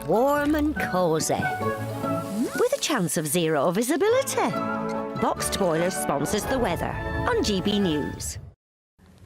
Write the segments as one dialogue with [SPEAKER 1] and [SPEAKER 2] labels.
[SPEAKER 1] Warm and cosy, with a chance of zero visibility. Boxed Boilers sponsors the weather on GB News.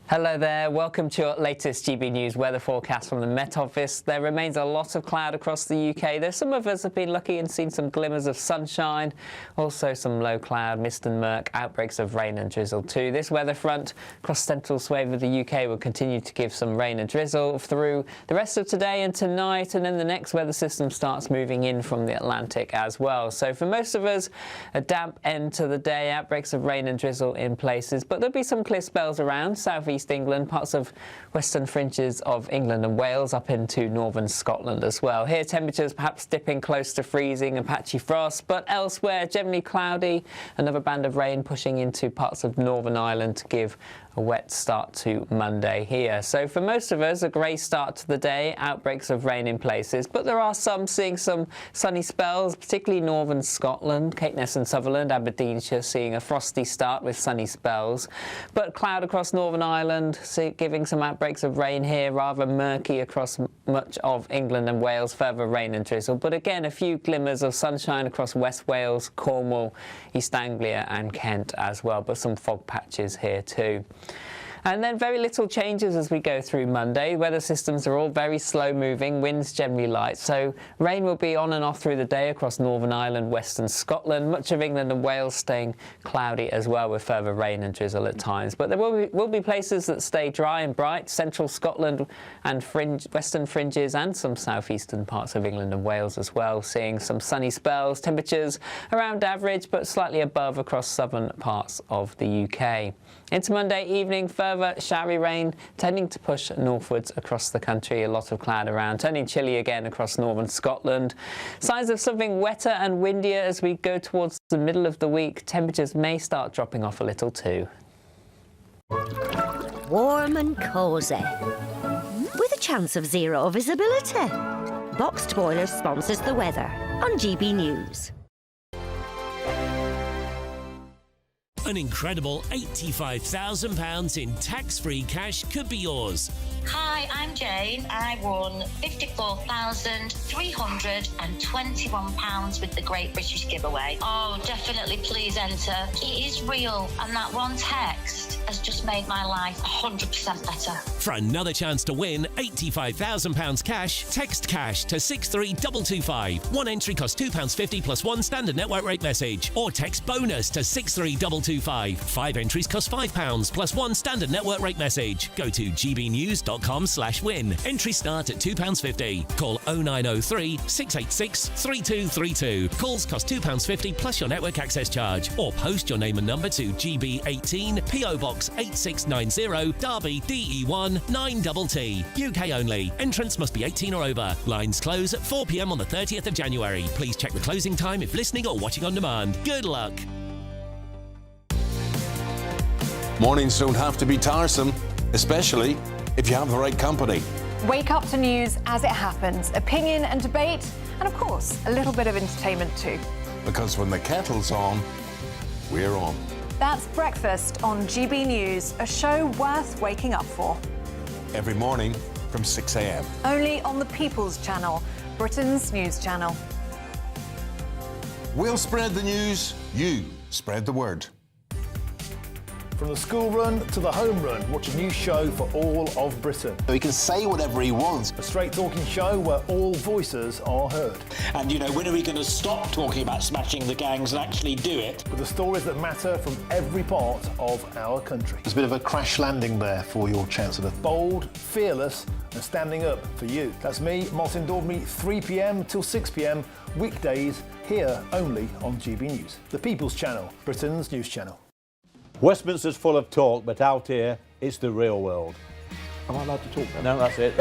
[SPEAKER 2] Hello there, welcome to your latest GB News weather forecast from the Met Office. There remains a lot of cloud across the UK. There's some of us have been lucky and seen some glimmers of sunshine, also some low cloud, mist and murk, outbreaks of rain and drizzle too. This weather front across central swathe of the UK will continue to give some rain and drizzle through the rest of today and tonight, and then the next weather system starts moving in from the Atlantic as well. So for most of us, a damp end to the day, outbreaks of rain and drizzle in places, but there'll be some clear spells around southeast England, parts of western fringes of England and Wales, up into northern Scotland as well. Here temperatures perhaps dipping close to freezing and patchy frost, but elsewhere generally cloudy, another band of rain pushing into parts of Northern Ireland to give a wet start to Monday here. So for most of us, a grey start to the day, outbreaks of rain in places, but there are some seeing some sunny spells, particularly northern Scotland, Caithness and Sutherland, Aberdeenshire seeing a frosty start with sunny spells, but cloud across Northern Ireland, giving some outbreaks of rain here, rather murky across much of England and Wales, further rain and drizzle, but again a few glimmers of sunshine across West Wales, Cornwall, East Anglia and Kent as well, but some fog patches here too. And then very little changes as we go through Monday. Weather systems are all very slow moving, winds generally light, so rain will be on and off through the day across Northern Ireland, Western Scotland, much of England and Wales staying cloudy as well with further rain and drizzle at times. But there will be places that stay dry and bright, central Scotland and western fringes and some southeastern parts of England and Wales as well, seeing some sunny spells, temperatures around average but slightly above across southern parts of the UK. Into Monday evening, further showery rain tending to push northwards across the country, a lot of cloud around, turning chilly again across northern Scotland. Signs of something wetter and windier as we go towards the middle of the week. Temperatures may start dropping off a little too.
[SPEAKER 1] Warm and cosy, with a chance of zero visibility. Boxed Boilers sponsors the weather on GB News.
[SPEAKER 3] An incredible £85,000 in tax-free cash could be yours.
[SPEAKER 4] Hi, I'm Jane. I won £54,321 with the Great British Giveaway. Oh, definitely please enter. It is real, and that one text has just made my life 100% better.
[SPEAKER 3] For another chance to win £85,000 cash, text cash to 63225. One entry costs £2.50 plus one standard network rate message, or text bonus to 63225. 5 entries cost £5 plus one standard network rate message. Go to gbnews.com/win. Entries start at £2.50. Call 0903 686 3232. Calls cost £2.50 plus your network access charge, or post your name and number to GB18 PO Box 8690 Derby DE1 9TT. UK only. Entrance must be 18 or over. Lines close at 4 p.m. on the 30th of January. Please check the closing time if listening or watching on demand. Good luck.
[SPEAKER 5] Mornings don't have to be tiresome, especially if you have the right company.
[SPEAKER 6] Wake up to news as it happens, opinion and debate, and of course, a little bit of entertainment too.
[SPEAKER 5] Because when the kettle's on, we're on.
[SPEAKER 6] That's Breakfast on GB News, a show worth waking up for.
[SPEAKER 5] Every morning from 6 a.m.
[SPEAKER 6] Only on the People's Channel, Britain's news channel.
[SPEAKER 5] We'll spread the news, you spread the word.
[SPEAKER 7] From the school run to the home run, watch a new show for all of Britain.
[SPEAKER 8] So he can say whatever he wants.
[SPEAKER 7] A straight-talking show where all voices are heard.
[SPEAKER 9] And, you know, when are we going to stop talking about smashing the gangs and actually do it?
[SPEAKER 7] With the stories that matter from every part of our country.
[SPEAKER 8] There's a bit of a crash landing there for your Chancellor.
[SPEAKER 7] Bold, fearless and standing up for you. That's me, Martin Daubney, 3 p.m. till 6 p.m, weekdays, here only on GB News. The People's Channel, Britain's news channel.
[SPEAKER 10] Westminster's full of talk, but out here, it's the real world.
[SPEAKER 7] Am I allowed to talk then?
[SPEAKER 10] No, that's it.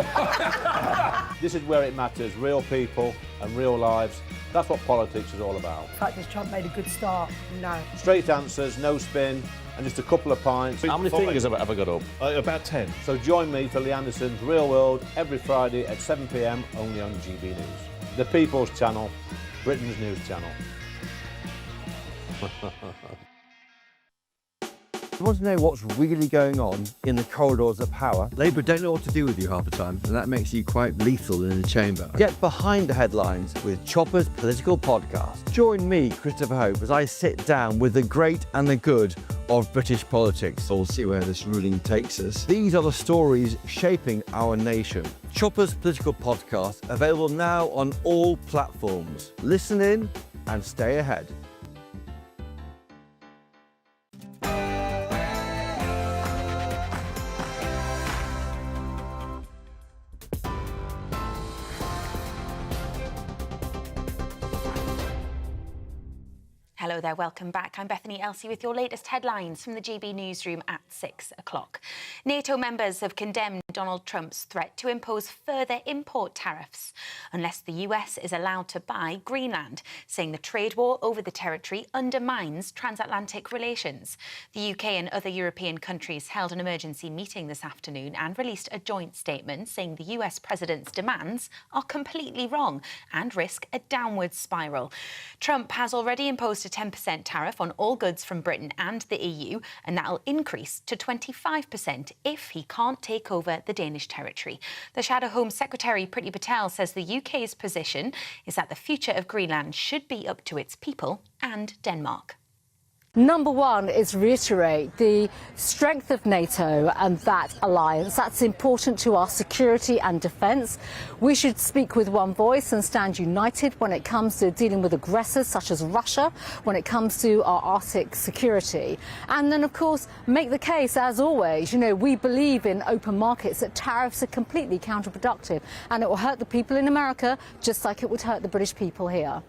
[SPEAKER 10] This is where it matters, real people and real lives. That's what politics is all about.
[SPEAKER 11] The fact has Trump made a good start? No.
[SPEAKER 10] Straight answers, no spin, and just a couple of pints.
[SPEAKER 12] How many fingers have I got up?
[SPEAKER 10] About 10. So join me for Lee Anderson's Real World every Friday at 7 p.m, only on GB News. The People's Channel, Britain's news channel.
[SPEAKER 12] You want to know what's really going on in the corridors of power? Labour don't know what to do with you half the time, and that makes you quite lethal in the chamber. Get behind the headlines with Chopper's Political Podcast. Join me, Christopher Hope, as I sit down with the great and the good of British politics. We'll see where this ruling takes us. These are the stories shaping our nation. Chopper's Political Podcast, available now on all platforms. Listen in and stay ahead.
[SPEAKER 13] Hello there, welcome back. I'm Bethany Elsey with your latest headlines from the GB newsroom at 6 o'clock. NATO members have condemned Donald Trump's threat to impose further import tariffs unless the US is allowed to buy Greenland, saying the trade war over the territory undermines transatlantic relations. The UK and other European countries held an emergency meeting this afternoon and released a joint statement saying the US president's demands are completely wrong and risk a downward spiral. Trump has already imposed a 10% tariff on all goods from Britain and the EU, and that'll increase to 25% if he can't take over the Danish territory. The Shadow Home Secretary Priti Patel says the UK's position is that the future of Greenland should be up to its people and Denmark.
[SPEAKER 14] Number one is reiterate the strength of NATO and that alliance. That's important to our security and defence. We should speak with one voice and stand united when it comes to dealing with aggressors such as Russia, when it comes to our Arctic security. And then, of course, make the case, as always, we believe in open markets, that tariffs are completely counterproductive and it will hurt the people in America just like it would hurt the British people here.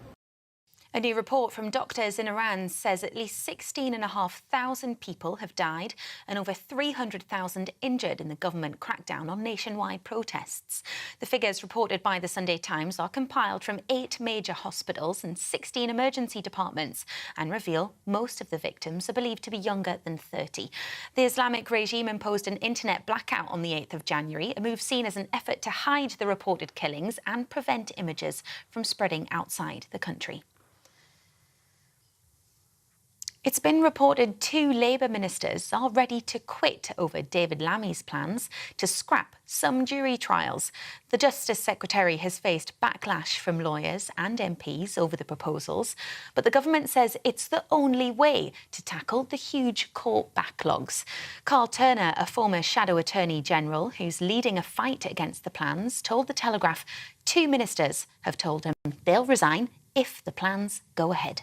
[SPEAKER 13] A new report from doctors in Iran says at least 16,500 people have died and over 300,000 injured in the government crackdown on nationwide protests. The figures reported by the Sunday Times are compiled from 8 major hospitals and 16 emergency departments and reveal most of the victims are believed to be younger than 30. The Islamic regime imposed an internet blackout on the 8th of January, a move seen as an effort to hide the reported killings and prevent images from spreading outside the country. It's been reported 2 Labour ministers are ready to quit over David Lammy's plans to scrap some jury trials. The Justice Secretary has faced backlash from lawyers and MPs over the proposals, but the government says it's the only way to tackle the huge court backlogs. Carl Turner, a former Shadow Attorney General who's leading a fight against the plans, told The Telegraph 2 ministers have told him they'll resign if the plans go ahead.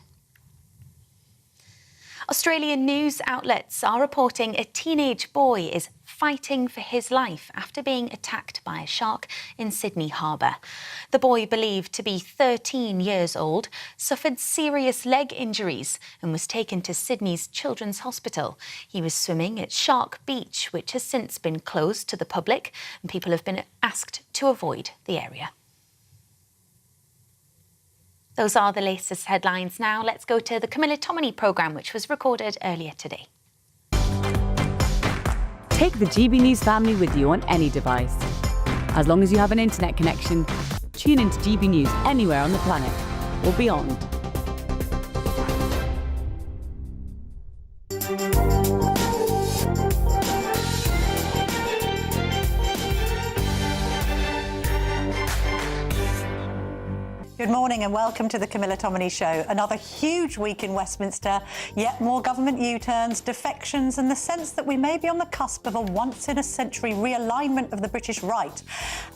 [SPEAKER 13] Australian news outlets are reporting a teenage boy is fighting for his life after being attacked by a shark in Sydney Harbour. The boy, believed to be 13 years old, suffered serious leg injuries and was taken to Sydney's Children's Hospital. He was swimming at Shark Beach, which has since been closed to the public, and people have been asked to avoid the area. Those are the latest headlines. Now let's go to the Camilla Tominey programme, which was recorded earlier today.
[SPEAKER 15] Take the GB News family with you on any device. As long as you have an internet connection, tune into GB News anywhere on the planet or beyond.
[SPEAKER 16] Good morning and welcome to the Camilla Tominey Show. Another huge week in Westminster, yet more government U-turns, defections and the sense that we may be on the cusp of a once-in-a-century realignment of the British right.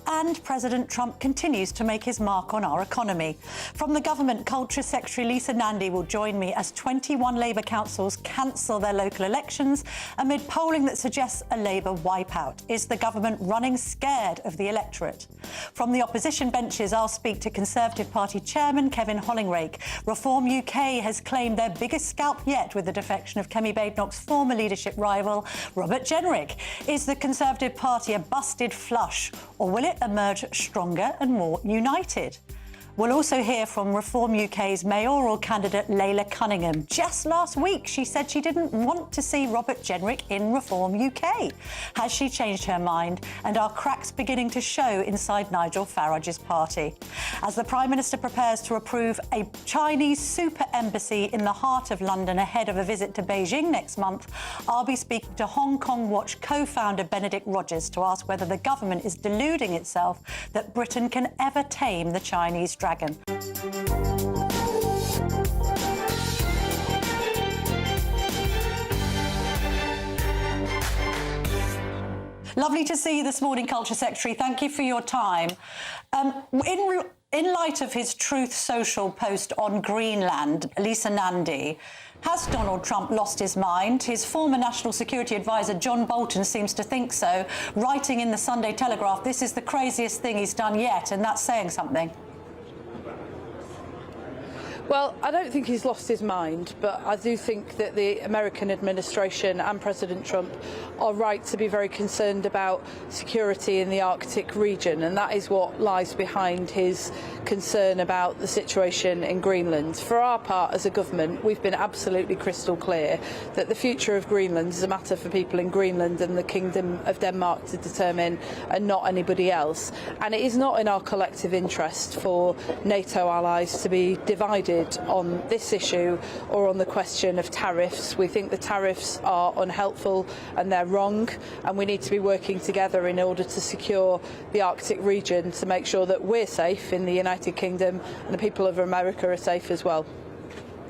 [SPEAKER 16] And President Trump continues to make his mark on our economy. From the government, Culture Secretary Lisa Nandy will join me as 21 Labour councils cancel their local elections amid polling that suggests a Labour wipeout. Is the government running scared of the electorate? From the opposition benches, I'll speak to Conservative Party Chairman Kevin Hollingrake. Reform UK has claimed their biggest scalp yet with the defection of Kemi Badenoch's former leadership rival, Robert Jenrick. Is the Conservative Party a busted flush, or will it emerge stronger and more united? We'll also hear from Reform UK's mayoral candidate Layla Cunningham. Just last week, she said she didn't want to see Robert Jenrick in Reform UK. Has she changed her mind? And are cracks beginning to show inside Nigel Farage's party? As the Prime Minister prepares to approve a Chinese super embassy in the heart of London ahead of a visit to Beijing next month, I'll be speaking to Hong Kong Watch co-founder Benedict Rogers to ask whether the government is deluding itself that Britain can ever tame the Chinese dragon. Lovely to see you this morning, Culture Secretary. Thank you for your time. In light of his Truth Social post on Greenland, Lisa Nandy, has Donald Trump lost his mind? His former National Security Advisor, John Bolton, seems to think so, writing in the Sunday Telegraph, this is the craziest thing he's done yet, and that's saying something.
[SPEAKER 17] Well, I don't think he's lost his mind, but I do think that the American administration and President Trump are right to be very concerned about security in the Arctic region, and that is what lies behind his concern about the situation in Greenland. For our part as a government, we've been absolutely crystal clear that the future of Greenland is a matter for people in Greenland and the Kingdom of Denmark to determine, and not anybody else. And it is not in our collective interest for NATO allies to be divided on this issue or on the question of tariffs. We think the tariffs are unhelpful and they're wrong, and we need to be working together in order to secure the Arctic region to make sure that we're safe in the United Kingdom and the people of America are safe as well.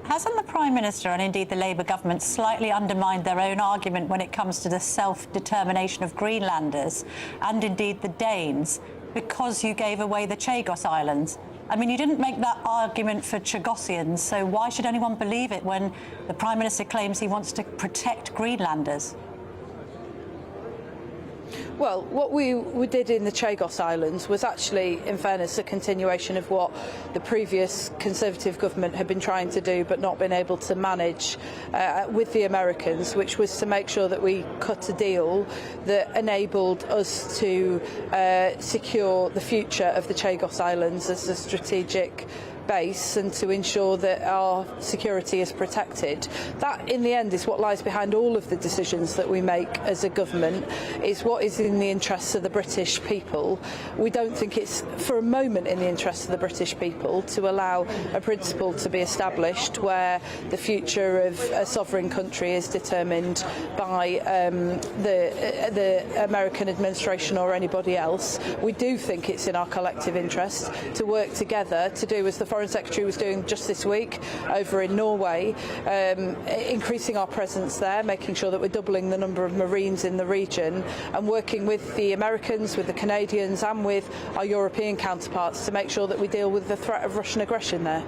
[SPEAKER 16] Hasn't the Prime Minister and indeed the Labour government slightly undermined their own argument when it comes to the self-determination of Greenlanders and indeed the Danes because you gave away the Chagos Islands? I mean, you didn't make that argument for Chagossians, so why should anyone believe it when the Prime Minister claims he wants to protect Greenlanders?
[SPEAKER 17] Well, what we did in the Chagos Islands was actually, in fairness, a continuation of what the previous Conservative government had been trying to do but not been able to manage with the Americans, which was to make sure that we cut a deal that enabled us to secure the future of the Chagos Islands as a strategic base and to ensure that our security is protected. That, in the end, is what lies behind all of the decisions that we make as a government, is what is in the interests of the British people. We don't think it's for a moment in the interests of the British people to allow a principle to be established where the future of a sovereign country is determined by the American administration or anybody else. We do think it's in our collective interest to work together to do as the Foreign Secretary was doing just this week over in Norway, increasing our presence there, making sure that we're doubling the number of Marines in the region, and working with the Americans, with the Canadians and with our European counterparts to make sure that we deal with the threat of Russian aggression there.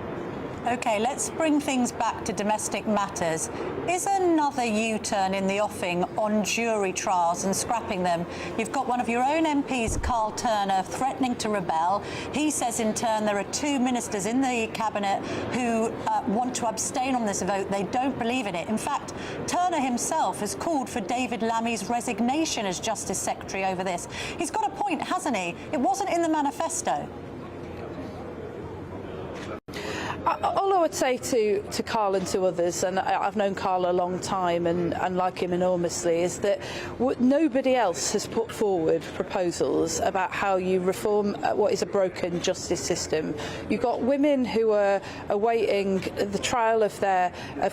[SPEAKER 16] OK, let's bring things back to domestic matters. Is another U-turn in the offing on jury trials and scrapping them? You've got one of your own MPs, Carl Turner, threatening to rebel. He says, in turn, there are two ministers in the cabinet who want to abstain on this vote. They don't believe in it. In fact, Turner himself has called for David Lammy's resignation as Justice Secretary over this. He's got a point, hasn't he? It wasn't in the manifesto.
[SPEAKER 17] All I would say to Carl and to others, and I've known Carl a long time and like him enormously, is that nobody else has put forward proposals about how you reform what is a broken justice system. You've got women who are awaiting the trial of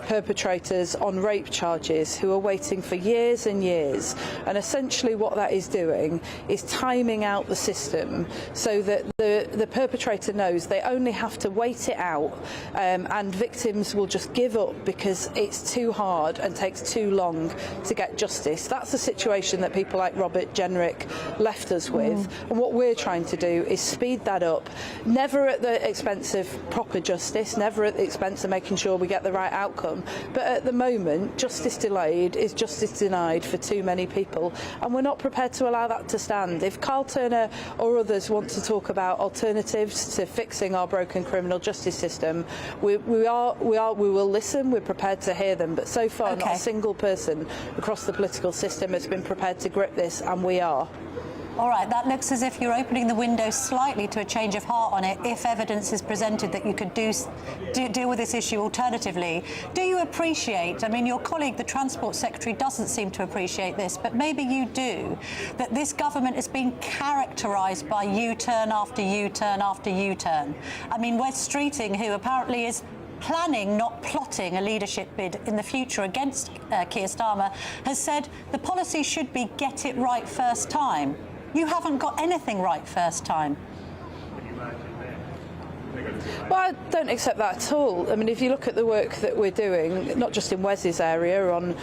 [SPEAKER 17] perpetrators on rape charges, who are waiting for years and years, and essentially what that is doing is timing out the system so that the perpetrator knows they only have to wait it out. And victims will just give up because it's too hard and takes too long to get justice. That's the situation that people like Robert Jenrick left us with. And what we're trying to do is speed that up, never at the expense of proper justice, never at the expense of making sure we get the right outcome. But at the moment, justice delayed is justice denied for too many people. And we're not prepared to allow that to stand. If Carl Turner or others want to talk about alternatives to fixing our broken criminal justice system, we will listen. We're prepared to hear them, but so far not a single person across the political system has been prepared to grip this, and we are.
[SPEAKER 16] All right, that looks as if you're opening the window slightly to a change of heart on it if evidence is presented that you could deal with this issue alternatively. Do you appreciate, I mean, your colleague, the Transport Secretary, doesn't seem to appreciate this, but maybe you do, that this government has been characterised by U-turn after U-turn after U-turn? I mean, Wes Streeting, who apparently is planning, not plotting, a leadership bid in the future against Keir Starmer, has said the policy should be get it right first time. You haven't got anything right first time.
[SPEAKER 17] Well, I don't accept that at all. I mean, if you look at the work that we're doing, not just in Wes's area on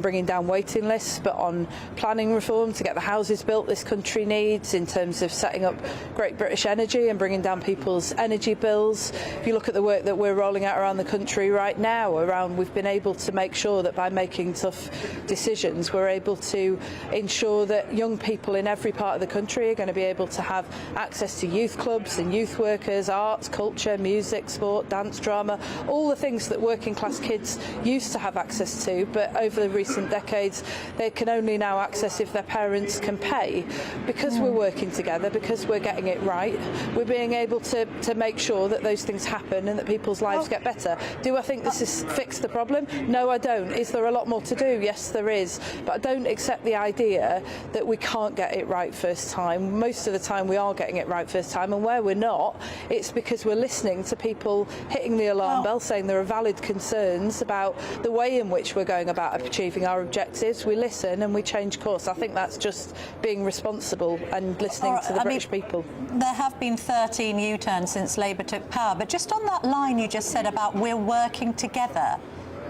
[SPEAKER 17] bringing down waiting lists, but on planning reform to get the houses built this country needs, in terms of setting up Great British Energy and bringing down people's energy bills. If you look at the work that we're rolling out around the country right now, we've been able to make sure that by making tough decisions, we're able to ensure that young people in every part of the country are going to be able to have access to youth clubs and youth workers, arts, culture, music, sport, dance, drama, all the things that working class kids used to have access to, but over the recent decades they can only now access if their parents can pay. Because we're working together, because we're getting it right, we're being able to make sure that those things happen and that people's lives get better. Do I think this has fixed the problem? No, I don't. Is there a lot more to do? Yes, there is. But I don't accept the idea that we can't get it right first time. Most of the time we are getting it right first time, and where we're not, it's because we're listening to people hitting the alarm bell, saying there are valid concerns about the way in which we're going about achieving our objectives. We listen and we change course. I think that's just being responsible and listening to the British people.
[SPEAKER 16] There have been 13 U-turns since Labour took power, but just on that line you just said about we're working together,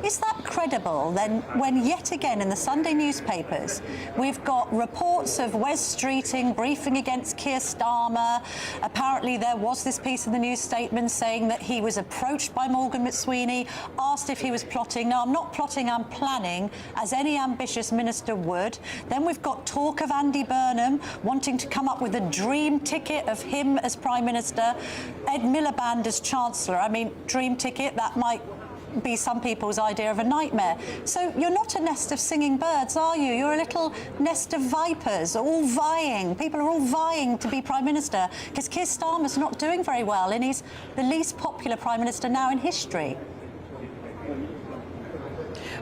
[SPEAKER 16] is that credible then when yet again in the Sunday newspapers we've got reports of Wes Streeting briefing against Keir Starmer? Apparently there was this piece in the news statement saying that he was approached by Morgan McSweeney, asked if he was plotting. No, I'm not plotting, I'm planning, as any ambitious minister would. Then we've got talk of Andy Burnham wanting to come up with a dream ticket of him as Prime Minister, Ed Miliband as Chancellor. I mean, dream ticket, that might be some people's idea of a nightmare. So you're not a nest of singing birds, are you? You're a little nest of vipers, all vying. People are all vying to be Prime Minister because Keir Starmer's not doing very well and he's the least popular Prime Minister now in history.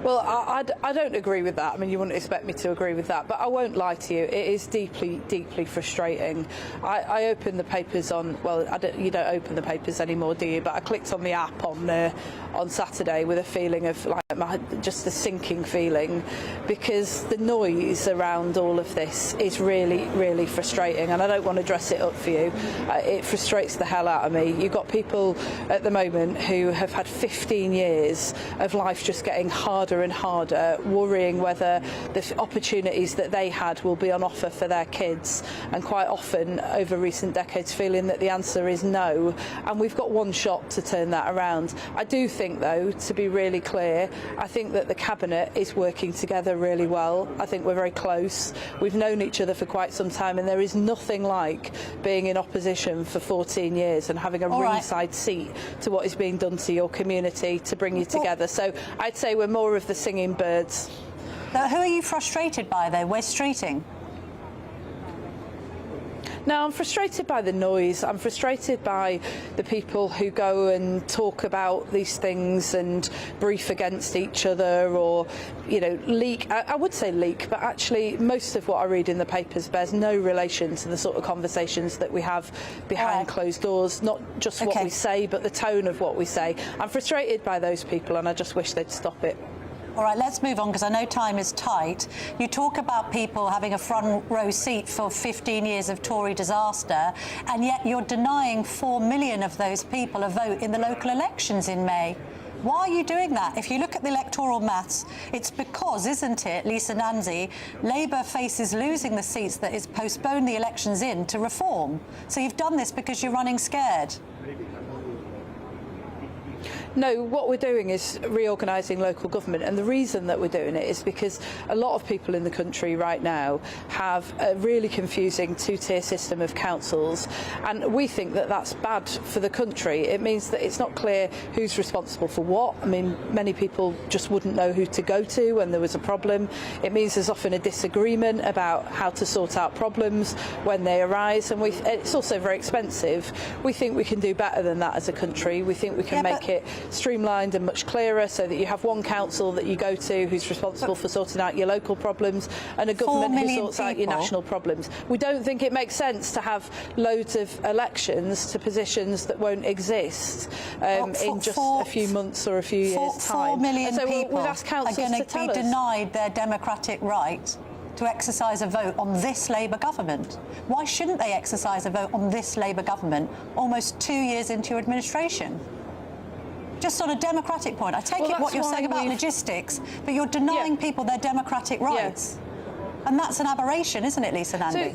[SPEAKER 17] Well, I don't agree with that. I mean, you wouldn't expect me to agree with that, but I won't lie to you. It is deeply, deeply frustrating. I opened the papers on, well, you don't open the papers anymore, do you? But I clicked on the app on Saturday with a feeling of just a sinking feeling, because the noise around all of this is really, really frustrating, and I don't want to dress it up for you. It frustrates the hell out of me. You've got people at the moment who have had 15 years of life just getting harder and harder, worrying whether the opportunities that they had will be on offer for their kids, and quite often over recent decades feeling that the answer is no, and we've got one shot to turn that around. I do think, though, to be really clear, I think that the Cabinet is working together really well. I think we're very close. We've known each other for quite some time, and there is nothing like being in opposition for 14 years and having a ringside seat to what is being done to your community to bring you together. So I'd say we're more of the singing birds.
[SPEAKER 16] Who are you frustrated by, though? Wes Streeting?
[SPEAKER 17] No, I'm frustrated by the noise. I'm frustrated by the people who go and talk about these things and brief against each other, or, you know, leak. I would say leak, but actually most of what I read in the papers bears no relation to the sort of conversations that we have behind closed doors, not just what we say, but the tone of what we say. I'm frustrated by those people, and I just wish they'd stop it.
[SPEAKER 16] All right, let's move on, because I know time is tight. You talk about people having a front row seat for 15 years of Tory disaster, and yet you're denying 4 million of those people a vote in the local elections in May. Why are you doing that? If you look at the electoral maths, it's because, isn't it, Lisa Nancy, Labour faces losing the seats that it's postponed the elections in to reform. So you've done this because you're running scared.
[SPEAKER 17] No, what we're doing is reorganising local government, and the reason that we're doing it is because a lot of people in the country right now have a really confusing two-tier system of councils, and we think that that's bad for the country. It means that it's not clear who's responsible for what. I mean, many people just wouldn't know who to go to when there was a problem. It means there's often a disagreement about how to sort out problems when they arise, and it's also very expensive. We think we can do better than that as a country. We think we can make it streamlined and much clearer, so that you have one council that you go to who's responsible for sorting out your local problems, and a government who sorts out your national problems. We don't think it makes sense to have loads of elections to positions that won't exist in just a few months or a few years' time.
[SPEAKER 16] 4 million
[SPEAKER 17] so
[SPEAKER 16] people
[SPEAKER 17] we'll ask councils
[SPEAKER 16] are going to be
[SPEAKER 17] us.
[SPEAKER 16] denied their democratic right to exercise a vote on this Labour government. Why shouldn't they exercise a vote on this Labour government almost 2 years into your administration? Just on a democratic point, I take it what you're saying about logistics, but you're denying people their democratic rights. And that's an aberration, isn't it, Lisa Nandy?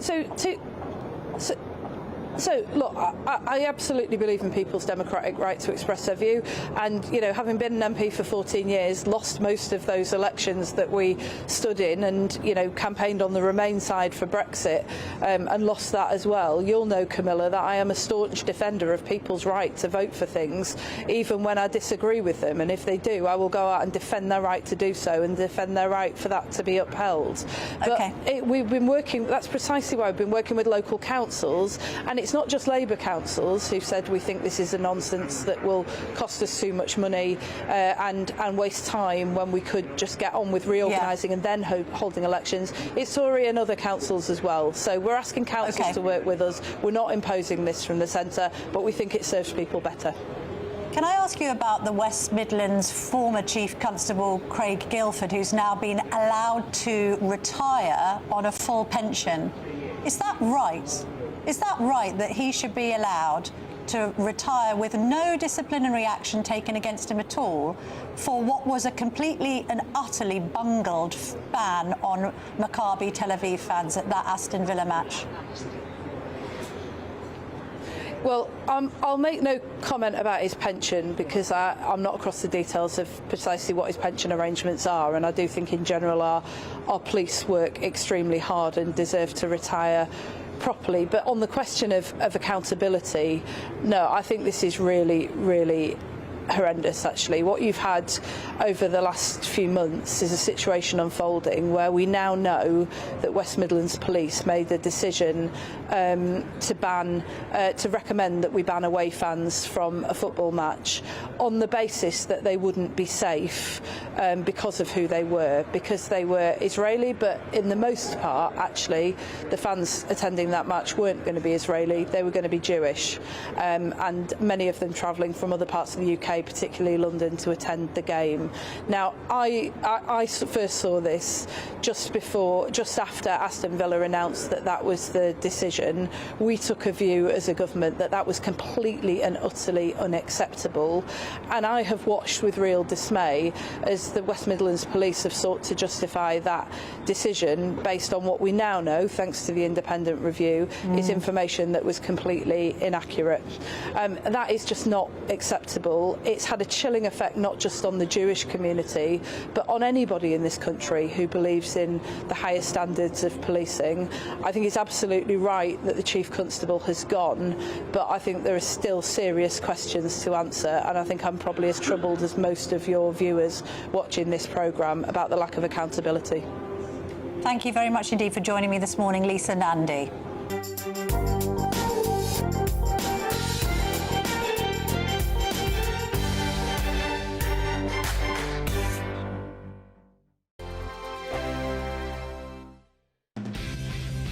[SPEAKER 17] So, look, I absolutely believe in people's democratic right to express their view, and, you know, having been an MP for 14 years, lost most of those elections that we stood in and, you know, campaigned on the Remain side for Brexit, and lost that as well. You'll know, Camilla, that I am a staunch defender of people's right to vote for things, even when I disagree with them, and if they do, I will go out and defend their right to do so and defend their right for that to be upheld. But we've been working, that's precisely why we've been working with local councils, and it's not just Labour councils who've said we think this is a nonsense that will cost us too much money and waste time when we could just get on with reorganising and then holding elections. It's Tory and other councils as well. So we're asking councils to work with us. We're not imposing this from the centre, but we think it serves people better.
[SPEAKER 16] Can I ask you about the West Midlands former Chief Constable Craig Guilford, who's now been allowed to retire on a full pension? Is that right? Is that right that he should be allowed to retire with no disciplinary action taken against him at all for what was a completely and utterly bungled ban on Maccabi Tel Aviv fans at that Aston Villa match?
[SPEAKER 17] Well, I'll make no comment about his pension because I'm not across the details of precisely what his pension arrangements are, and I do think in general our police work extremely hard and deserve to retire properly. But on the question of accountability, no, I think this is really, really horrendous, actually. What you've had over the last few months is a situation unfolding where we now know that West Midlands Police made the decision to recommend that we ban away fans from a football match on the basis that they wouldn't be safe because of who they were, because they were Israeli, but in the most part, actually, the fans attending that match weren't going to be Israeli, they were going to be Jewish, and many of them travelling from other parts of the UK, particularly London, to attend the game. Now, I first saw this just after Aston Villa announced that was the decision. We took a view as a government that was completely and utterly unacceptable, and I have watched with real dismay as the West Midlands Police have sought to justify that decision based on what we now know, thanks to the independent review, is information that was completely inaccurate. That is just not acceptable. It's had a chilling effect not just on the Jewish community, but on anybody in this country who believes in the highest standards of policing. I think it's absolutely right that the Chief Constable has gone, but I think there are still serious questions to answer, and I think I'm probably as troubled as most of your viewers watching this programme about the lack of accountability.
[SPEAKER 16] Thank you very much indeed for joining me this morning, Lisa Nandy.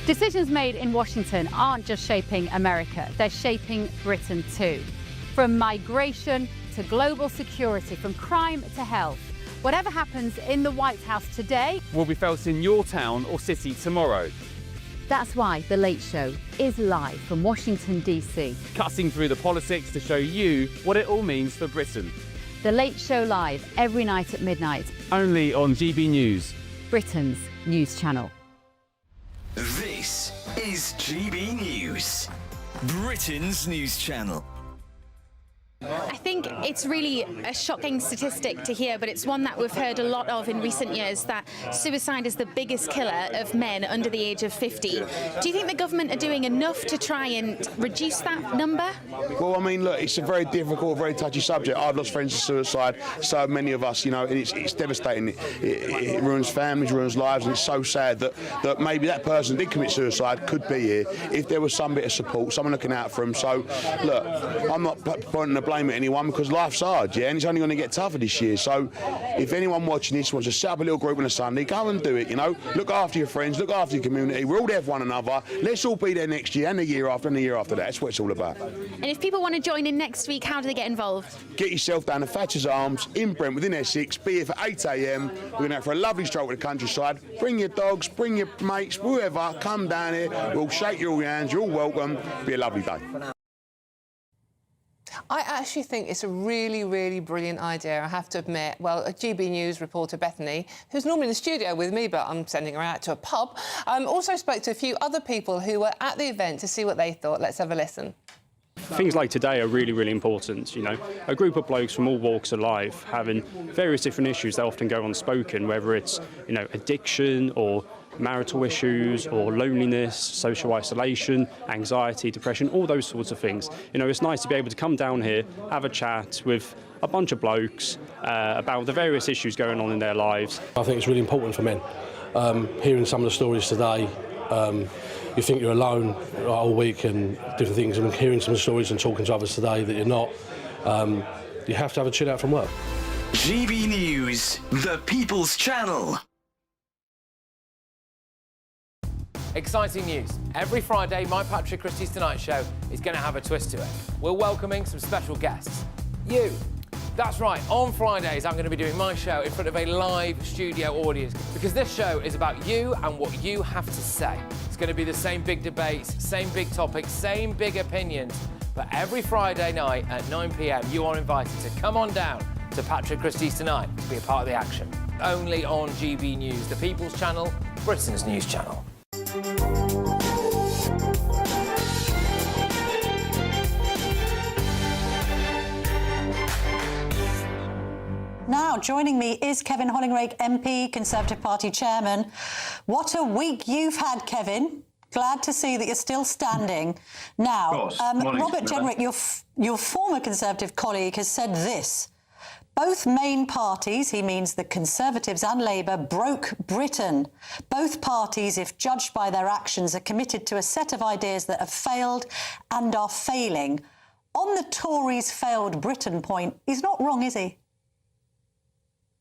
[SPEAKER 15] Decisions made in Washington aren't just shaping America, they're shaping Britain too. From migration to global security, from crime to health. Whatever happens in the White House today
[SPEAKER 18] will be felt in your town or city tomorrow.
[SPEAKER 15] That's why The Late Show is live from Washington, D.C.
[SPEAKER 18] Cutting through the politics to show you what it all means for Britain.
[SPEAKER 15] The Late Show live every night at midnight.
[SPEAKER 18] Only on GB News,
[SPEAKER 15] Britain's news channel.
[SPEAKER 19] This is GB News, Britain's news channel.
[SPEAKER 20] I think it's really a shocking statistic to hear, but it's one that we've heard a lot of in recent years, that suicide is the biggest killer of men under the age of 50. Do you think the government are doing enough to try and reduce that number?
[SPEAKER 21] Well, I mean, look, it's a very difficult, very touchy subject. I've lost friends to suicide, so many of us, you know, and it's devastating. It ruins families, ruins lives, and it's so sad that maybe that person did commit suicide, could be here, if there was some bit of support, someone looking out for them. So, look, I'm not pointing the blame at anyone, because life's hard, yeah, and it's only going to get tougher this year. So if anyone watching this wants to set up a little group on a Sunday, go and do it, you know. Look after your friends, look after your community. We're all there for one another. Let's all be there next year and the year after and the year after that. That's what it's all about.
[SPEAKER 20] And if people want to join in next week, how do they get involved?
[SPEAKER 21] Get yourself down to Thatcher's Arms in Brent within Essex. Be here for 8 a.m. We're going to have for a lovely stroll to the countryside. Bring your dogs, bring your mates, whoever, come down here. We'll shake your hands. You're all welcome. Be a lovely day.
[SPEAKER 22] I actually think it's a really, really brilliant idea, I have to admit. Well, a GB News reporter, Bethany, who's normally in the studio with me, but I'm sending her out to a pub, also spoke to a few other people who were at the event to see what they thought. Let's have a listen.
[SPEAKER 23] Things like today are really, really important, you know. A group of blokes from all walks of life having various different issues that often go unspoken, whether it's, you know, addiction or marital issues or loneliness, social isolation, anxiety, depression, all those sorts of things. You know, it's nice to be able to come down here, have a chat with a bunch of blokes about the various issues going on in their lives.
[SPEAKER 24] I think it's really important for men. Hearing some of the stories today, you think you're alone all week and different things, and hearing some stories and talking to others today that you're not, you have to have a chill out from work.
[SPEAKER 19] GB News, the People's Channel.
[SPEAKER 25] Exciting news. Every Friday, my Patrick Christie's Tonight Show is going to have a twist to it. We're welcoming some special guests. You. That's right, on Fridays I'm going to be doing my show in front of a live studio audience, because this show is about you and what you have to say. It's going to be the same big debates, same big topics, same big opinions, but every Friday night at 9 p.m. you are invited to come on down to Patrick Christie's Tonight to be a part of the action. Only on GB News, the People's Channel, Britain's news channel.
[SPEAKER 16] Now, joining me is Kevin Hollingrake, MP, Conservative Party Chairman. What a week you've had, Kevin. Glad to see that you're still standing. Now, Robert Jenrick, your former Conservative colleague, has said this. Both main parties, he means the Conservatives and Labour, broke Britain. Both parties, if judged by their actions, are committed to a set of ideas that have failed and are failing. On the Tories' failed Britain point, he's not wrong, is he?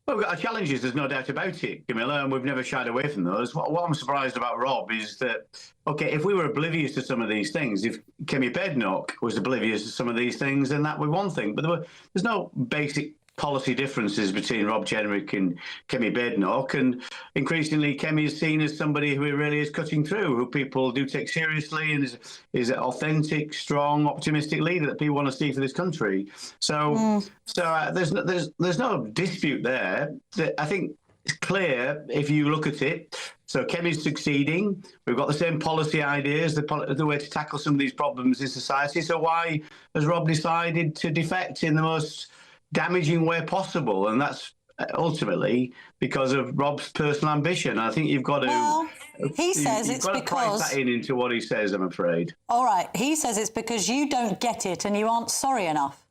[SPEAKER 26] Well, we've got our challenges, there's no doubt about it, Camilla, and we've never shied away from those. What I'm surprised about, Rob, is that, OK, if we were oblivious to some of these things, if Kemi Badenoch was oblivious to some of these things, then that would be one thing. But there's no basic policy differences between Rob Jenrick and Kemi Badenoch, and increasingly Kemi is seen as somebody who really is cutting through, who people do take seriously, and is an authentic, strong, optimistic leader that people want to see for this country. So there's no dispute there. I think it's clear if you look at it. So Kemi's succeeding. We've got the same policy ideas, the way to tackle some of these problems in society. So why has Rob decided to defect in the most damaging way possible? And that's ultimately because of Rob's personal ambition. I think you've got to.
[SPEAKER 16] Well, he says it's because.
[SPEAKER 26] Price that into what he says, I'm afraid.
[SPEAKER 16] All right, he says it's because you don't get it and you aren't sorry enough.